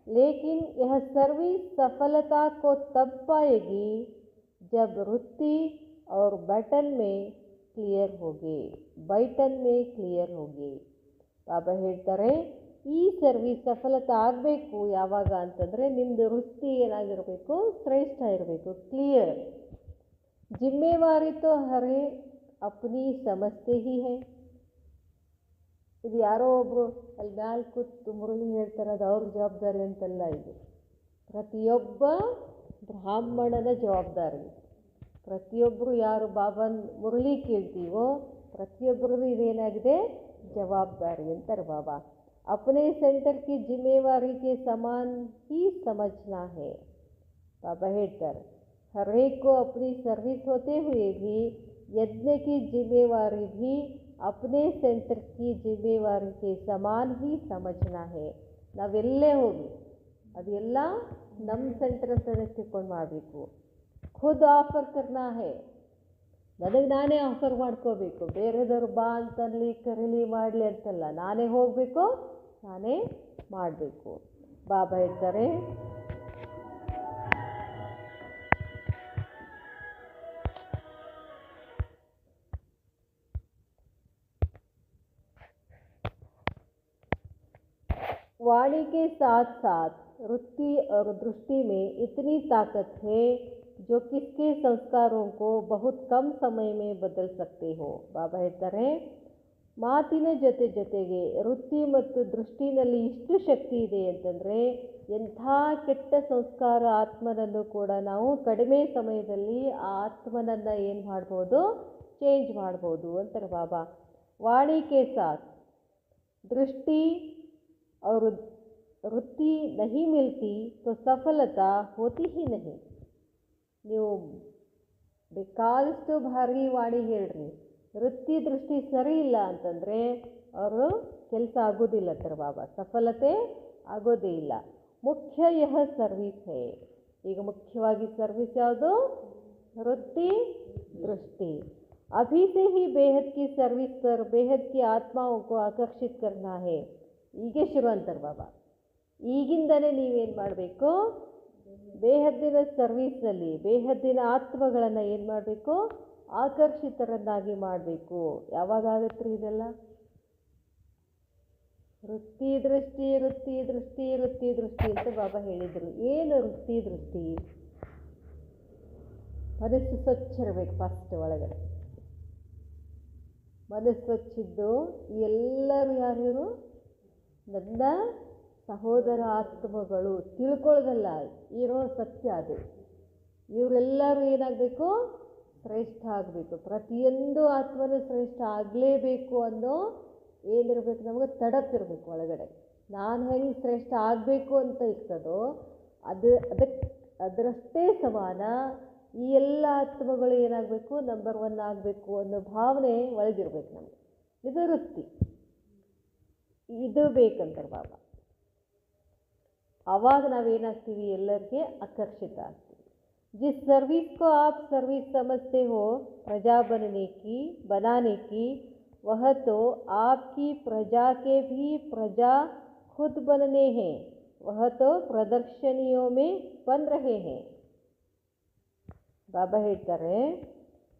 ಲೇಕಿನ್ ಯಹ ಸರ್ವಿಸ್ ಸಫಲತಾ ಕೋ ತಬ್ ಪಾಯೇಗಿ ಜಬ್ ವೃತ್ತಿ और बटन में ಕ್ಲಿಯರ್ ಹೋಗಿ, ಬೈಟನ್ ಮೇ ಕ್ಲಿಯರ್ ಹೋಗಿ. ಬಾಬಾ ಹೇಳ್ತಾರೆ, ಈ ಸರ್ವಿಸ್ ಸಫಲತೆ ಆಗಬೇಕು ಯಾವಾಗ ಅಂತಂದರೆ ನಿಮ್ಮದು ವೃತ್ತಿ ಏನಾಗಿರಬೇಕು? ಶ್ರೇಷ್ಠ ಇರಬೇಕು, ಕ್ಲಿಯರ್. ಜಿಮ್ಮೆವಾರಿ ತೋ अपनी समझते ही है. ಇದು ಯಾರೋ ಒಬ್ಬರು ಅಲ್ಲಿ ಮ್ಯಾಲೆ ಕೂತು ಮುರಳಿ ಹೇಳ್ತಾರೆ, ಅದು ಅವ್ರ ಜವಾಬ್ದಾರಿ ಅಂತಲ್ಲ. ಇದು ಪ್ರತಿಯೊಬ್ಬ ಬ್ರಾಹ್ಮಣನ ಜವಾಬ್ದಾರಿ. ಪ್ರತಿಯೊಬ್ಬರು ಯಾರು ಬಾಬಾನ ಮುರಳಿ ಕೇಳ್ತೀವೋ ಪ್ರತಿಯೊಬ್ಬರದು ಇದೇನಾಗಿದೆ, ಜವಾಬ್ದಾರಿ ಅಂತಾರೆ ಬಾಬಾ. अपने सेंटर की जिम्मेवारी के समान ही समझना है. बाबा ಹೇಳ್ತಾರೆ, हर एक को अपनी सर्विस होते हुए भी यज्ञ की जिम्मेवारी भी अपने सेंटर की जिम्मेवारी के समान ही समझना है. ನಾವೆಲ್ಲೇ ಹೋಗಿ ಅದೆಲ್ಲ ನಮ್ಮ ಸೆಂಟರ್ ಅಂತ ತಿಳ್ಕೊಂಡು ಮಾಡಬೇಕು. ಖುದ್ ಆಫರ್ ಕರ್ನಾ ಹೇ, ನನಗೆ ನಾನೇ ಆಫರ್ ಮಾಡ್ಕೋಬೇಕು. ಬೇರೆದವ್ರು ಬಾ ಅಂತಲ್ಲಿ ಕರೀಲಿ ಮಾಡಲಿ ಅಂತಲ್ಲ, ನಾನೇ ಹೋಗಬೇಕು, ನಾನೇ ಮಾಡಬೇಕು. ಬಾಬಾ ಹೇಳ್ತಾರೆ, वाणी के साथ साथ वृत्ति और दृष्टि में इतनी ताकत है जो किसके संस्कारों को बहुत कम समय में बदल सकते हो. ಬಾಬಾ ಹೇಳ್ತಾರೆ, ಮಾತಿನ ಜೊತೆಗೆ ವೃತ್ತಿ ಮತ್ತು ದೃಷ್ಟಿನಲ್ಲಿ ಇಷ್ಟು ಶಕ್ತಿ ಇದೆ ಅಂತಂದರೆ ಎಂಥ ಕೆಟ್ಟ ಸಂಸ್ಕಾರ ಆತ್ಮನನ್ನು ಕೂಡ ನಾವು ಕಡಿಮೆ ಸಮಯದಲ್ಲಿ ಆ ಆತ್ಮನನ್ನು ಏನು ಮಾಡ್ಬೋದು, ಚೇಂಜ್ ಮಾಡ್ಬೋದು ಅಂತಾರೆ ಬಾಬಾ. ವಾಣಿ ಕೆ ಸಾಥ್ दृष्टि और वृत्ति नहीं मिलती तो सफलता होती ही नहीं. ನೀವು ಬೇಕಾದಷ್ಟು ಭಾರಿ ವಾಣಿ ಹೇಳ್ರಿ, ವೃತ್ತಿ ದೃಷ್ಟಿ ಸರಿ ಇಲ್ಲ ಅಂತಂದರೆ ಅವರು ಕೆಲಸ ಆಗೋದಿಲ್ಲ ಅಂತಾರೆ ಬಾಬಾ, ಸಫಲತೆ ಆಗೋದೇ ಇಲ್ಲ. ಮುಖ್ಯ ಯಹ ಸರ್ವಿಸ್ ಹೇ. ಈಗ ಮುಖ್ಯವಾಗಿ ಸರ್ವಿಸ್ ಯಾವುದು, ವೃತ್ತಿ ದೃಷ್ಟಿ. अभी से ही बेहद की सर्विस पर बेहद की आत्माओं को आकर्षित करना है. ಹೀಗೆ ಶುರು ಅಂತಾರೆ ಬಾಬಾ. ಈಗಿಂದಲೇ ನೀವೇನು ಮಾಡಬೇಕು, ಬೇಹದ್ದಿನ ಸರ್ವೀಸ್ನಲ್ಲಿ ಬೇಹದ್ದಿನ ಆತ್ಮಗಳನ್ನು ಏನು ಮಾಡಬೇಕು, ಆಕರ್ಷಿತರನ್ನಾಗಿ ಮಾಡಬೇಕು. ಯಾವಾಗತ್ರಿ ಇದೆಲ್ಲ? ವೃತ್ತಿ ದೃಷ್ಟಿ ವೃತ್ತಿ ದೃಷ್ಟಿ ವೃತ್ತಿ ದೃಷ್ಟಿ ಅಂತ ಬಾಬಾ ಹೇಳಿದರು. ಏನು ವೃತ್ತಿ ದೃಷ್ಟಿ? ಮನಸ್ಸು ಸ್ವಚ್ಛ ಇರಬೇಕು ಫಸ್ಟ್ ಒಳಗಡೆ. ಮನಸ್ಸು ಸ್ವಚ್ಛಿದ್ದು ಎಲ್ಲರೂ ಯಾರು, ನನ್ನ ಸಹೋದರ ಆತ್ಮಗಳು ತಿಳ್ಕೊಳ್ಳೋದಲ್ಲ, ಇರೋ ಸತ್ಯ ಅದು. ಇವರೆಲ್ಲರೂ ಏನಾಗಬೇಕು, ಶ್ರೇಷ್ಠ ಆಗಬೇಕು. ಪ್ರತಿಯೊಂದು ಆತ್ಮನೂ ಶ್ರೇಷ್ಠ ಆಗಲೇಬೇಕು ಅನ್ನೋ ಏನಿರಬೇಕು, ನಮಗೆ ತಡಪಿರಬೇಕು ಒಳಗಡೆ. ನಾನು ಹೆಂಗೆ ಶ್ರೇಷ್ಠ ಆಗಬೇಕು ಅಂತ ಇರ್ತದೋ ಅದರಷ್ಟೇ ಸಮಾನ ಈ ಎಲ್ಲ ಆತ್ಮಗಳು ಏನಾಗಬೇಕು, ನಂಬರ್ 1 ಆಗಬೇಕು ಅನ್ನೋ ಭಾವನೆ ಒಳಗಿರ್ಬೇಕು ನಮಗೆ. ಇದು ವೃತ್ತಿ, ಇದು ಬೇಕಂತಾರೆ ಬಾಬಾ. ಆವಾಗ ನಾವೇನಾಗ್ತೀವಿ, ಎಲ್ಲರಿಗೆ ಆಕರ್ಷಿತ ಆಗ್ತೀವಿ. जिस सर्विस को आप सर्विस समझते हो प्रजा बनाने की वह तो आपकी प्रजा के भी प्रजा खुद बनने हैं. वह तो प्रदर्शनियों में बन रहे हैं. ಬಾಬಾ ಹೇಳ್ತಾರೆ,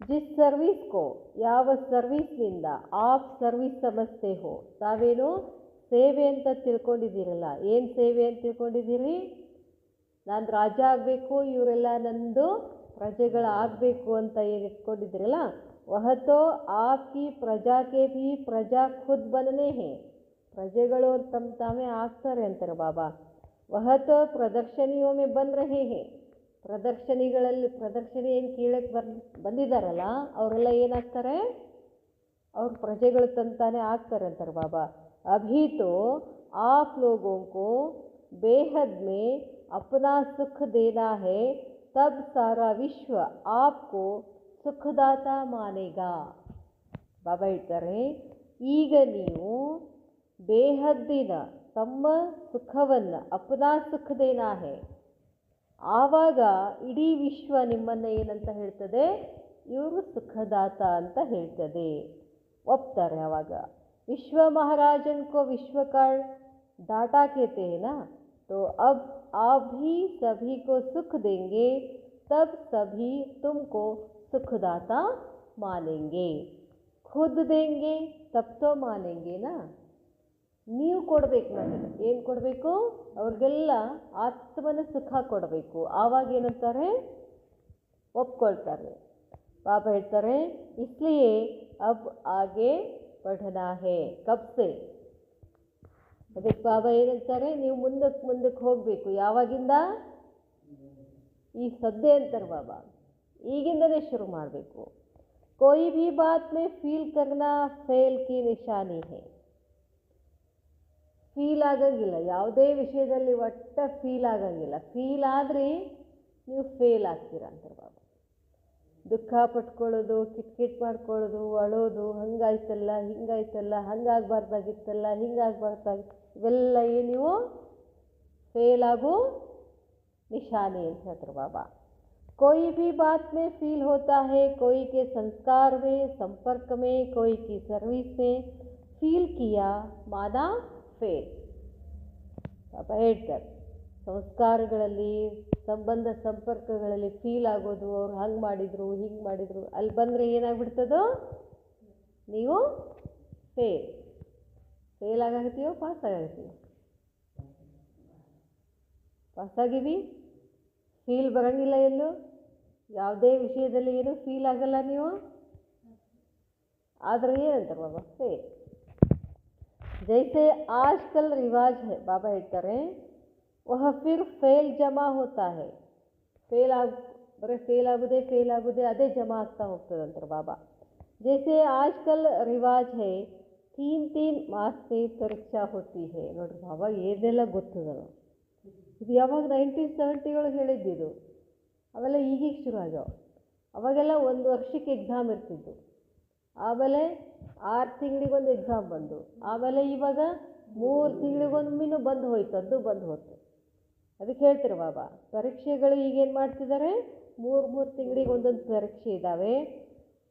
ಜಿಸ್ ಸರ್ವಿಸ್ಕೋ, ಯಾವ ಸರ್ವಿಸ್ನಿಂದ ಆಪ್ ಸರ್ವಿಸ್ ಸಮಜ್ತೆ ಹೋ, ತಾವೇನು ಸೇವೆ ಅಂತ ತಿಳ್ಕೊಂಡಿದ್ದೀರಲ್ಲ. ಏನು ಸೇವೆ ಅಂತ ತಿಳ್ಕೊಂಡಿದ್ದೀರಿ? ನಾನು ರಾಜ ಆಗಬೇಕು, ಇವರೆಲ್ಲ ನಂದು ಪ್ರಜೆಗಳಾಗಬೇಕು ಅಂತ ಏನು ಇಟ್ಕೊಂಡಿದ್ದೀರಲ್ಲ. ವಹತೋ ಆಪ್ಕಿ ಪ್ರಜಾಕೆ ಭೀ ಪ್ರಜಾ ಖುದ್ ಬನನೆ ಹೇ, ಪ್ರಜೆಗಳು ತಮ್ಮ ತಾವೇ ಆಗ್ತಾರೆ ಅಂತಾರೆ ಬಾಬಾ. ವಹತೋ ಪ್ರದರ್ಶನಿಯೊಮ್ಮೆ ಬಂದ್ ರಹೇ ಹೇ, ಪ್ರದರ್ಶನಿ ಏನು ಕೀಳಕ್ಕೆ ಬಂದಿದ್ದಾರಲ್ಲ ಅವರೆಲ್ಲ ಏನಾಗ್ತಾರೆ, ಅವ್ರ ಪ್ರಜೆಗಳು ತಂತಾನೆ ಆಗ್ತಾರೆ ಅಂತಾರೆ ಬಾಬಾ. ಅಭಿ ತೋ ಆಪ್ ಲೋಗೋಂ ಕೋ ಬೇಹದ್ ಮೇ अपना सुख देना है, तब सारा विश्व आपको ಸುಖದಾತ ಮಾನೇಗಾ. ಬಾಬಾ ಹೇಳ್ತಾರೆ, ಈಗ ನೀವು ಬೇಹದ್ದಿನ ತಮ್ಮ ಸುಖವನ್ನು ಅಪನಾ ಸುಖ ದೇನಾ ಹೇ, ಆವಾಗ ಇಡೀ ವಿಶ್ವ ನಿಮ್ಮನ್ನು ಏನಂತ ಹೇಳ್ತದೆ, ಇವರು ಸುಖದಾತ ಅಂತ ಹೇಳ್ತದೆ, ಒಪ್ತಾರೆ. ಆವಾಗ ವಿಶ್ವ ಮಹಾರಾಜನ್ ಕೋ ವಿಶ್ವ का डाटा कहते हैं ना, तो अब आप भी सभी को सुख देंगे, तब सभी तुमको सुखदाता मानेंगे. खुद देंगे तब तो मानेंगे ना. ನೀವು ಕೊಡಬೇಕು, ನನಗೆ ಏನು ಕೊಡಬೇಕು, ಅವ್ರಿಗೆಲ್ಲ ಆತ್ಮನ ಸುಖ ಕೊಡಬೇಕು. ಆವಾಗ ಏನಂತಾರೆ, ಒಪ್ಕೊಳ್ತಾರೆ. ಬಾಬಾ ಹೇಳ್ತಾರೆ ಇಸ್ಲಿಯೇ ಅಬ್ ಆಗೆ ಪಢನಾ ಹೇ ಕಬ್ ಸೆ. ಅದಕ್ಕೆ ಬಾಬಾ ಏನಂತಾರೆ, ನೀವು ಮುಂದಕ್ಕೆ ಹೋಗಬೇಕು. ಯಾವಾಗಿಂದ? ಈ ಸದ್ದೆ ಅಂತಾರೆ ಬಾಬಾ, ಈಗಿಂದನೇ ಶುರು ಮಾಡಬೇಕು. ಕೋಯಿ ಭೀ ಬಾತ್ ಮೇ ಫೀಲ್ ಕರ್ನಾ ಫೇಲ್ ಕಿ ನಿಶಾನಿ ಹೇ. ಫೀಲ್ ಆಗಂಗಿಲ್ಲ, ಯಾವುದೇ ವಿಷಯದಲ್ಲಿ ಒಟ್ಟ ಫೀಲ್ ಆಗಂಗಿಲ್ಲ. ಫೀಲ್ ಆದರೆ ನೀವು ಫೇಲ್ ಆಗ್ತೀರ ಅಂತಾರೆ ಬಾಬಾ. ದುಃಖ ಪಟ್ಕೊಳ್ಳೋದು, ಕಿಟ್ಕಿಟ್ ಮಾಡ್ಕೊಳ್ಳೋದು, ಅಳೋದು, ಹಂಗಾಯ್ತಲ್ಲ ಹಿಂಗಾಯ್ತಲ್ಲ, ಹಂಗಾಗಬಾರ್ದಾಗಿತ್ತಲ್ಲ ಹಿಂಗಾಗಬಾರ್ದಾಗಿತ್ತು, ಇವೆಲ್ಲ ಏನು ನೀವು ಫೇಲ್ ಆಗೋ निशानी ಅಂತ ಹೇಳ್ತಾರೆ ಬಾಬಾ. कोई भी बात में फील होता है, कोई के संस्कार में, संपर्क में, कोई की सर्विस में फील किया माना फेल. ಬಾಬಾ ಹೇಳ್ತಾರೆ ಸಂಸ್ಕಾರಗಳಲ್ಲಿ, ಸಂಬಂಧ ಸಂಪರ್ಕಗಳಲ್ಲಿ ಫೀಲ್ ಆಗೋದು, ಅವ್ರು ಹಂಗೆ ಮಾಡಿದರು ಹಿಂಗೆ ಮಾಡಿದರು, ಅಲ್ಲಿ ಬಂದರೆ ಏನಾಗ್ಬಿಡ್ತದೋ ನೀವು ಫೇಲ್ ಆಗಾಗತ್ತೀವೋ ಪಾಸ್ ಆಗಾಗತ್ತೀವೋ? ಪಾಸಾಗಿವಿ. ಫೀಲ್ ಬರೋಂಗಿಲ್ಲ ಎಲ್ಲೂ, ಯಾವುದೇ ವಿಷಯದಲ್ಲಿ ಏನು ಫೀಲ್ ಆಗಲ್ಲ ನೀವು. ಆದರೆ ಏನಂತಾರೆ ಬಾಬಾ? ಫೇಲ್. ಜೈಸೆ ಆಜ್ಕಲ್ ರಿವಾಜ್ ಹೈ, ಬಾಬಾ ಹೇಳ್ತಾರೆ ವಹ ಫಿರ್ ಫೇಲ್ ಜಮಾ ಹೋತಾ ಹೈ. ಬರೀ ಫೇಲ್ ಆಗೋದೇ ಅದೇ ಜಮಾ ಆಗ್ತಾ ಹೋಗ್ತದಂತಾರೆ ಬಾಬಾ. ಜೈಸೆ ಆಜ್ಕಲ್ ರಿವಾಜ್ ಹೈ 3 ಮಾಸ್ ಮೇ ಪರೀಕ್ಷಾ ಹೋತಿ ಹೈ. ನೋಡ್ರಿ ಬಾಬಾ ಏನೆಲ್ಲ ಗೊತ್ತದಲ್ಲ, ಇದು ಯಾವಾಗ 1970 ಹೇಳಿದ್ದಿದು. ಅವೆಲ್ಲ ಈಗೀಗ ಶುರು ಆಗ್ಯಾವ. ಅವಾಗೆಲ್ಲ 1 ವರ್ಷಕ್ಕೆ ಎಕ್ಸಾಮ್ ಇರ್ತಿದ್ದು, ಆಮೇಲೆ 6 ತಿಂಗಳಿಗೊಂದು ಎಕ್ಸಾಮ್ ಬಂದು, ಆಮೇಲೆ ಇವಾಗ 3 ತಿಂಗಳಿಗೊಮ್ಮಿನೂ ಬಂದು ಹೋಯ್ತು. ಅದಕ್ಕೆ ಹೇಳ್ತಾರೆ ಬಾಬಾ ಪರೀಕ್ಷೆಗಳು ಈಗೇನು ಮಾಡ್ತಿದ್ದಾರೆ, 3 ತಿಂಗಳಿಗೆ ಒಂದೊಂದು ಪರೀಕ್ಷೆ ಇದ್ದಾವೆ.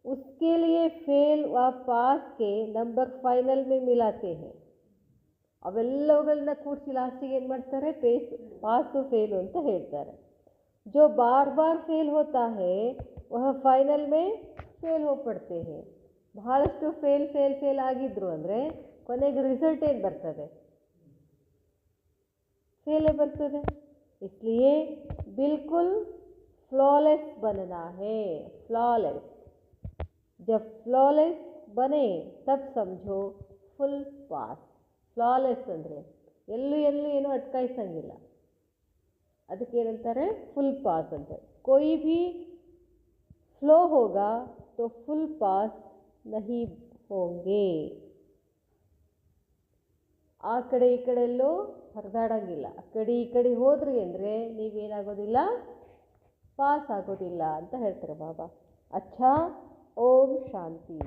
ಉಸ್ಕೆ ಲಿಯೇ ಫೇಲ್ ವ ಪಾಸ್ ಕೆ ನಂಬರ್ ಫೈನಲ್ ಮೇ ಮಿಲಾತೆ ಹೈ. ಅವೆಲ್ಲವುಗಳನ್ನ ಕೂಡಿಸಿ ಲಾಸ್ಟಿಗೆ ಏನು ಮಾಡ್ತಾರೆ, ಪಾಸು ಫೇಲು ಅಂತ ಹೇಳ್ತಾರೆ. ಜೋ ಬಾರ್ ಫೇಲ್ ಹೋತಾ ಹೈ ವಹ ಫೈನಲ್ ಮೇ ಫೇಲ್ ಹೋ ಪಡ್ತೆ ಹೈ. ಬಹಳಷ್ಟು ಫೇಲ್ ಆಗಿದ್ರು ಅಂದರೆ ಕೊನೆಗೆ ರಿಸಲ್ಟ್ ಏನು ಬರ್ತದೆ? ಫೇಲೇ ಬರ್ತದೆ. इसलिए बिल्कुल फ्लॉलेस बनना है. फ्लॉलेस, जब फ्लॉलेस बने तब समझो फुल पास. ಫ್ಲಾಲೆಸ್ ಅಂದರೆ ಎಲ್ಲೂ ಏನು ಅಟ್ಕಾಯಿಸಂಗಿಲ್ಲ, ಅದಕ್ಕೆ ಏನಂತಾರೆ ಫುಲ್ ಪಾಸ್ ಅಂತ. कोई भी फ्लो होगा तो फुल पास नहीं होंगे. ಆ ಕಡೆ ಈ ಕಡೆ ಎಲ್ಲೂ ಹರಿದಾಡಂಗಿಲ್ಲ. ಆ ಕಡೆ ಈ ಕಡೆ ಹೋದ್ರಿ ಅಂದರೆ ನೀವೇನಾಗೋದಿಲ್ಲ, ಪಾಸ್ ಆಗೋದಿಲ್ಲ ಅಂತ ಹೇಳ್ತಾರೆ ಬಾಬಾ. ಅಚ್ಚಾ, ಓಂ ಶಾಂತಿ.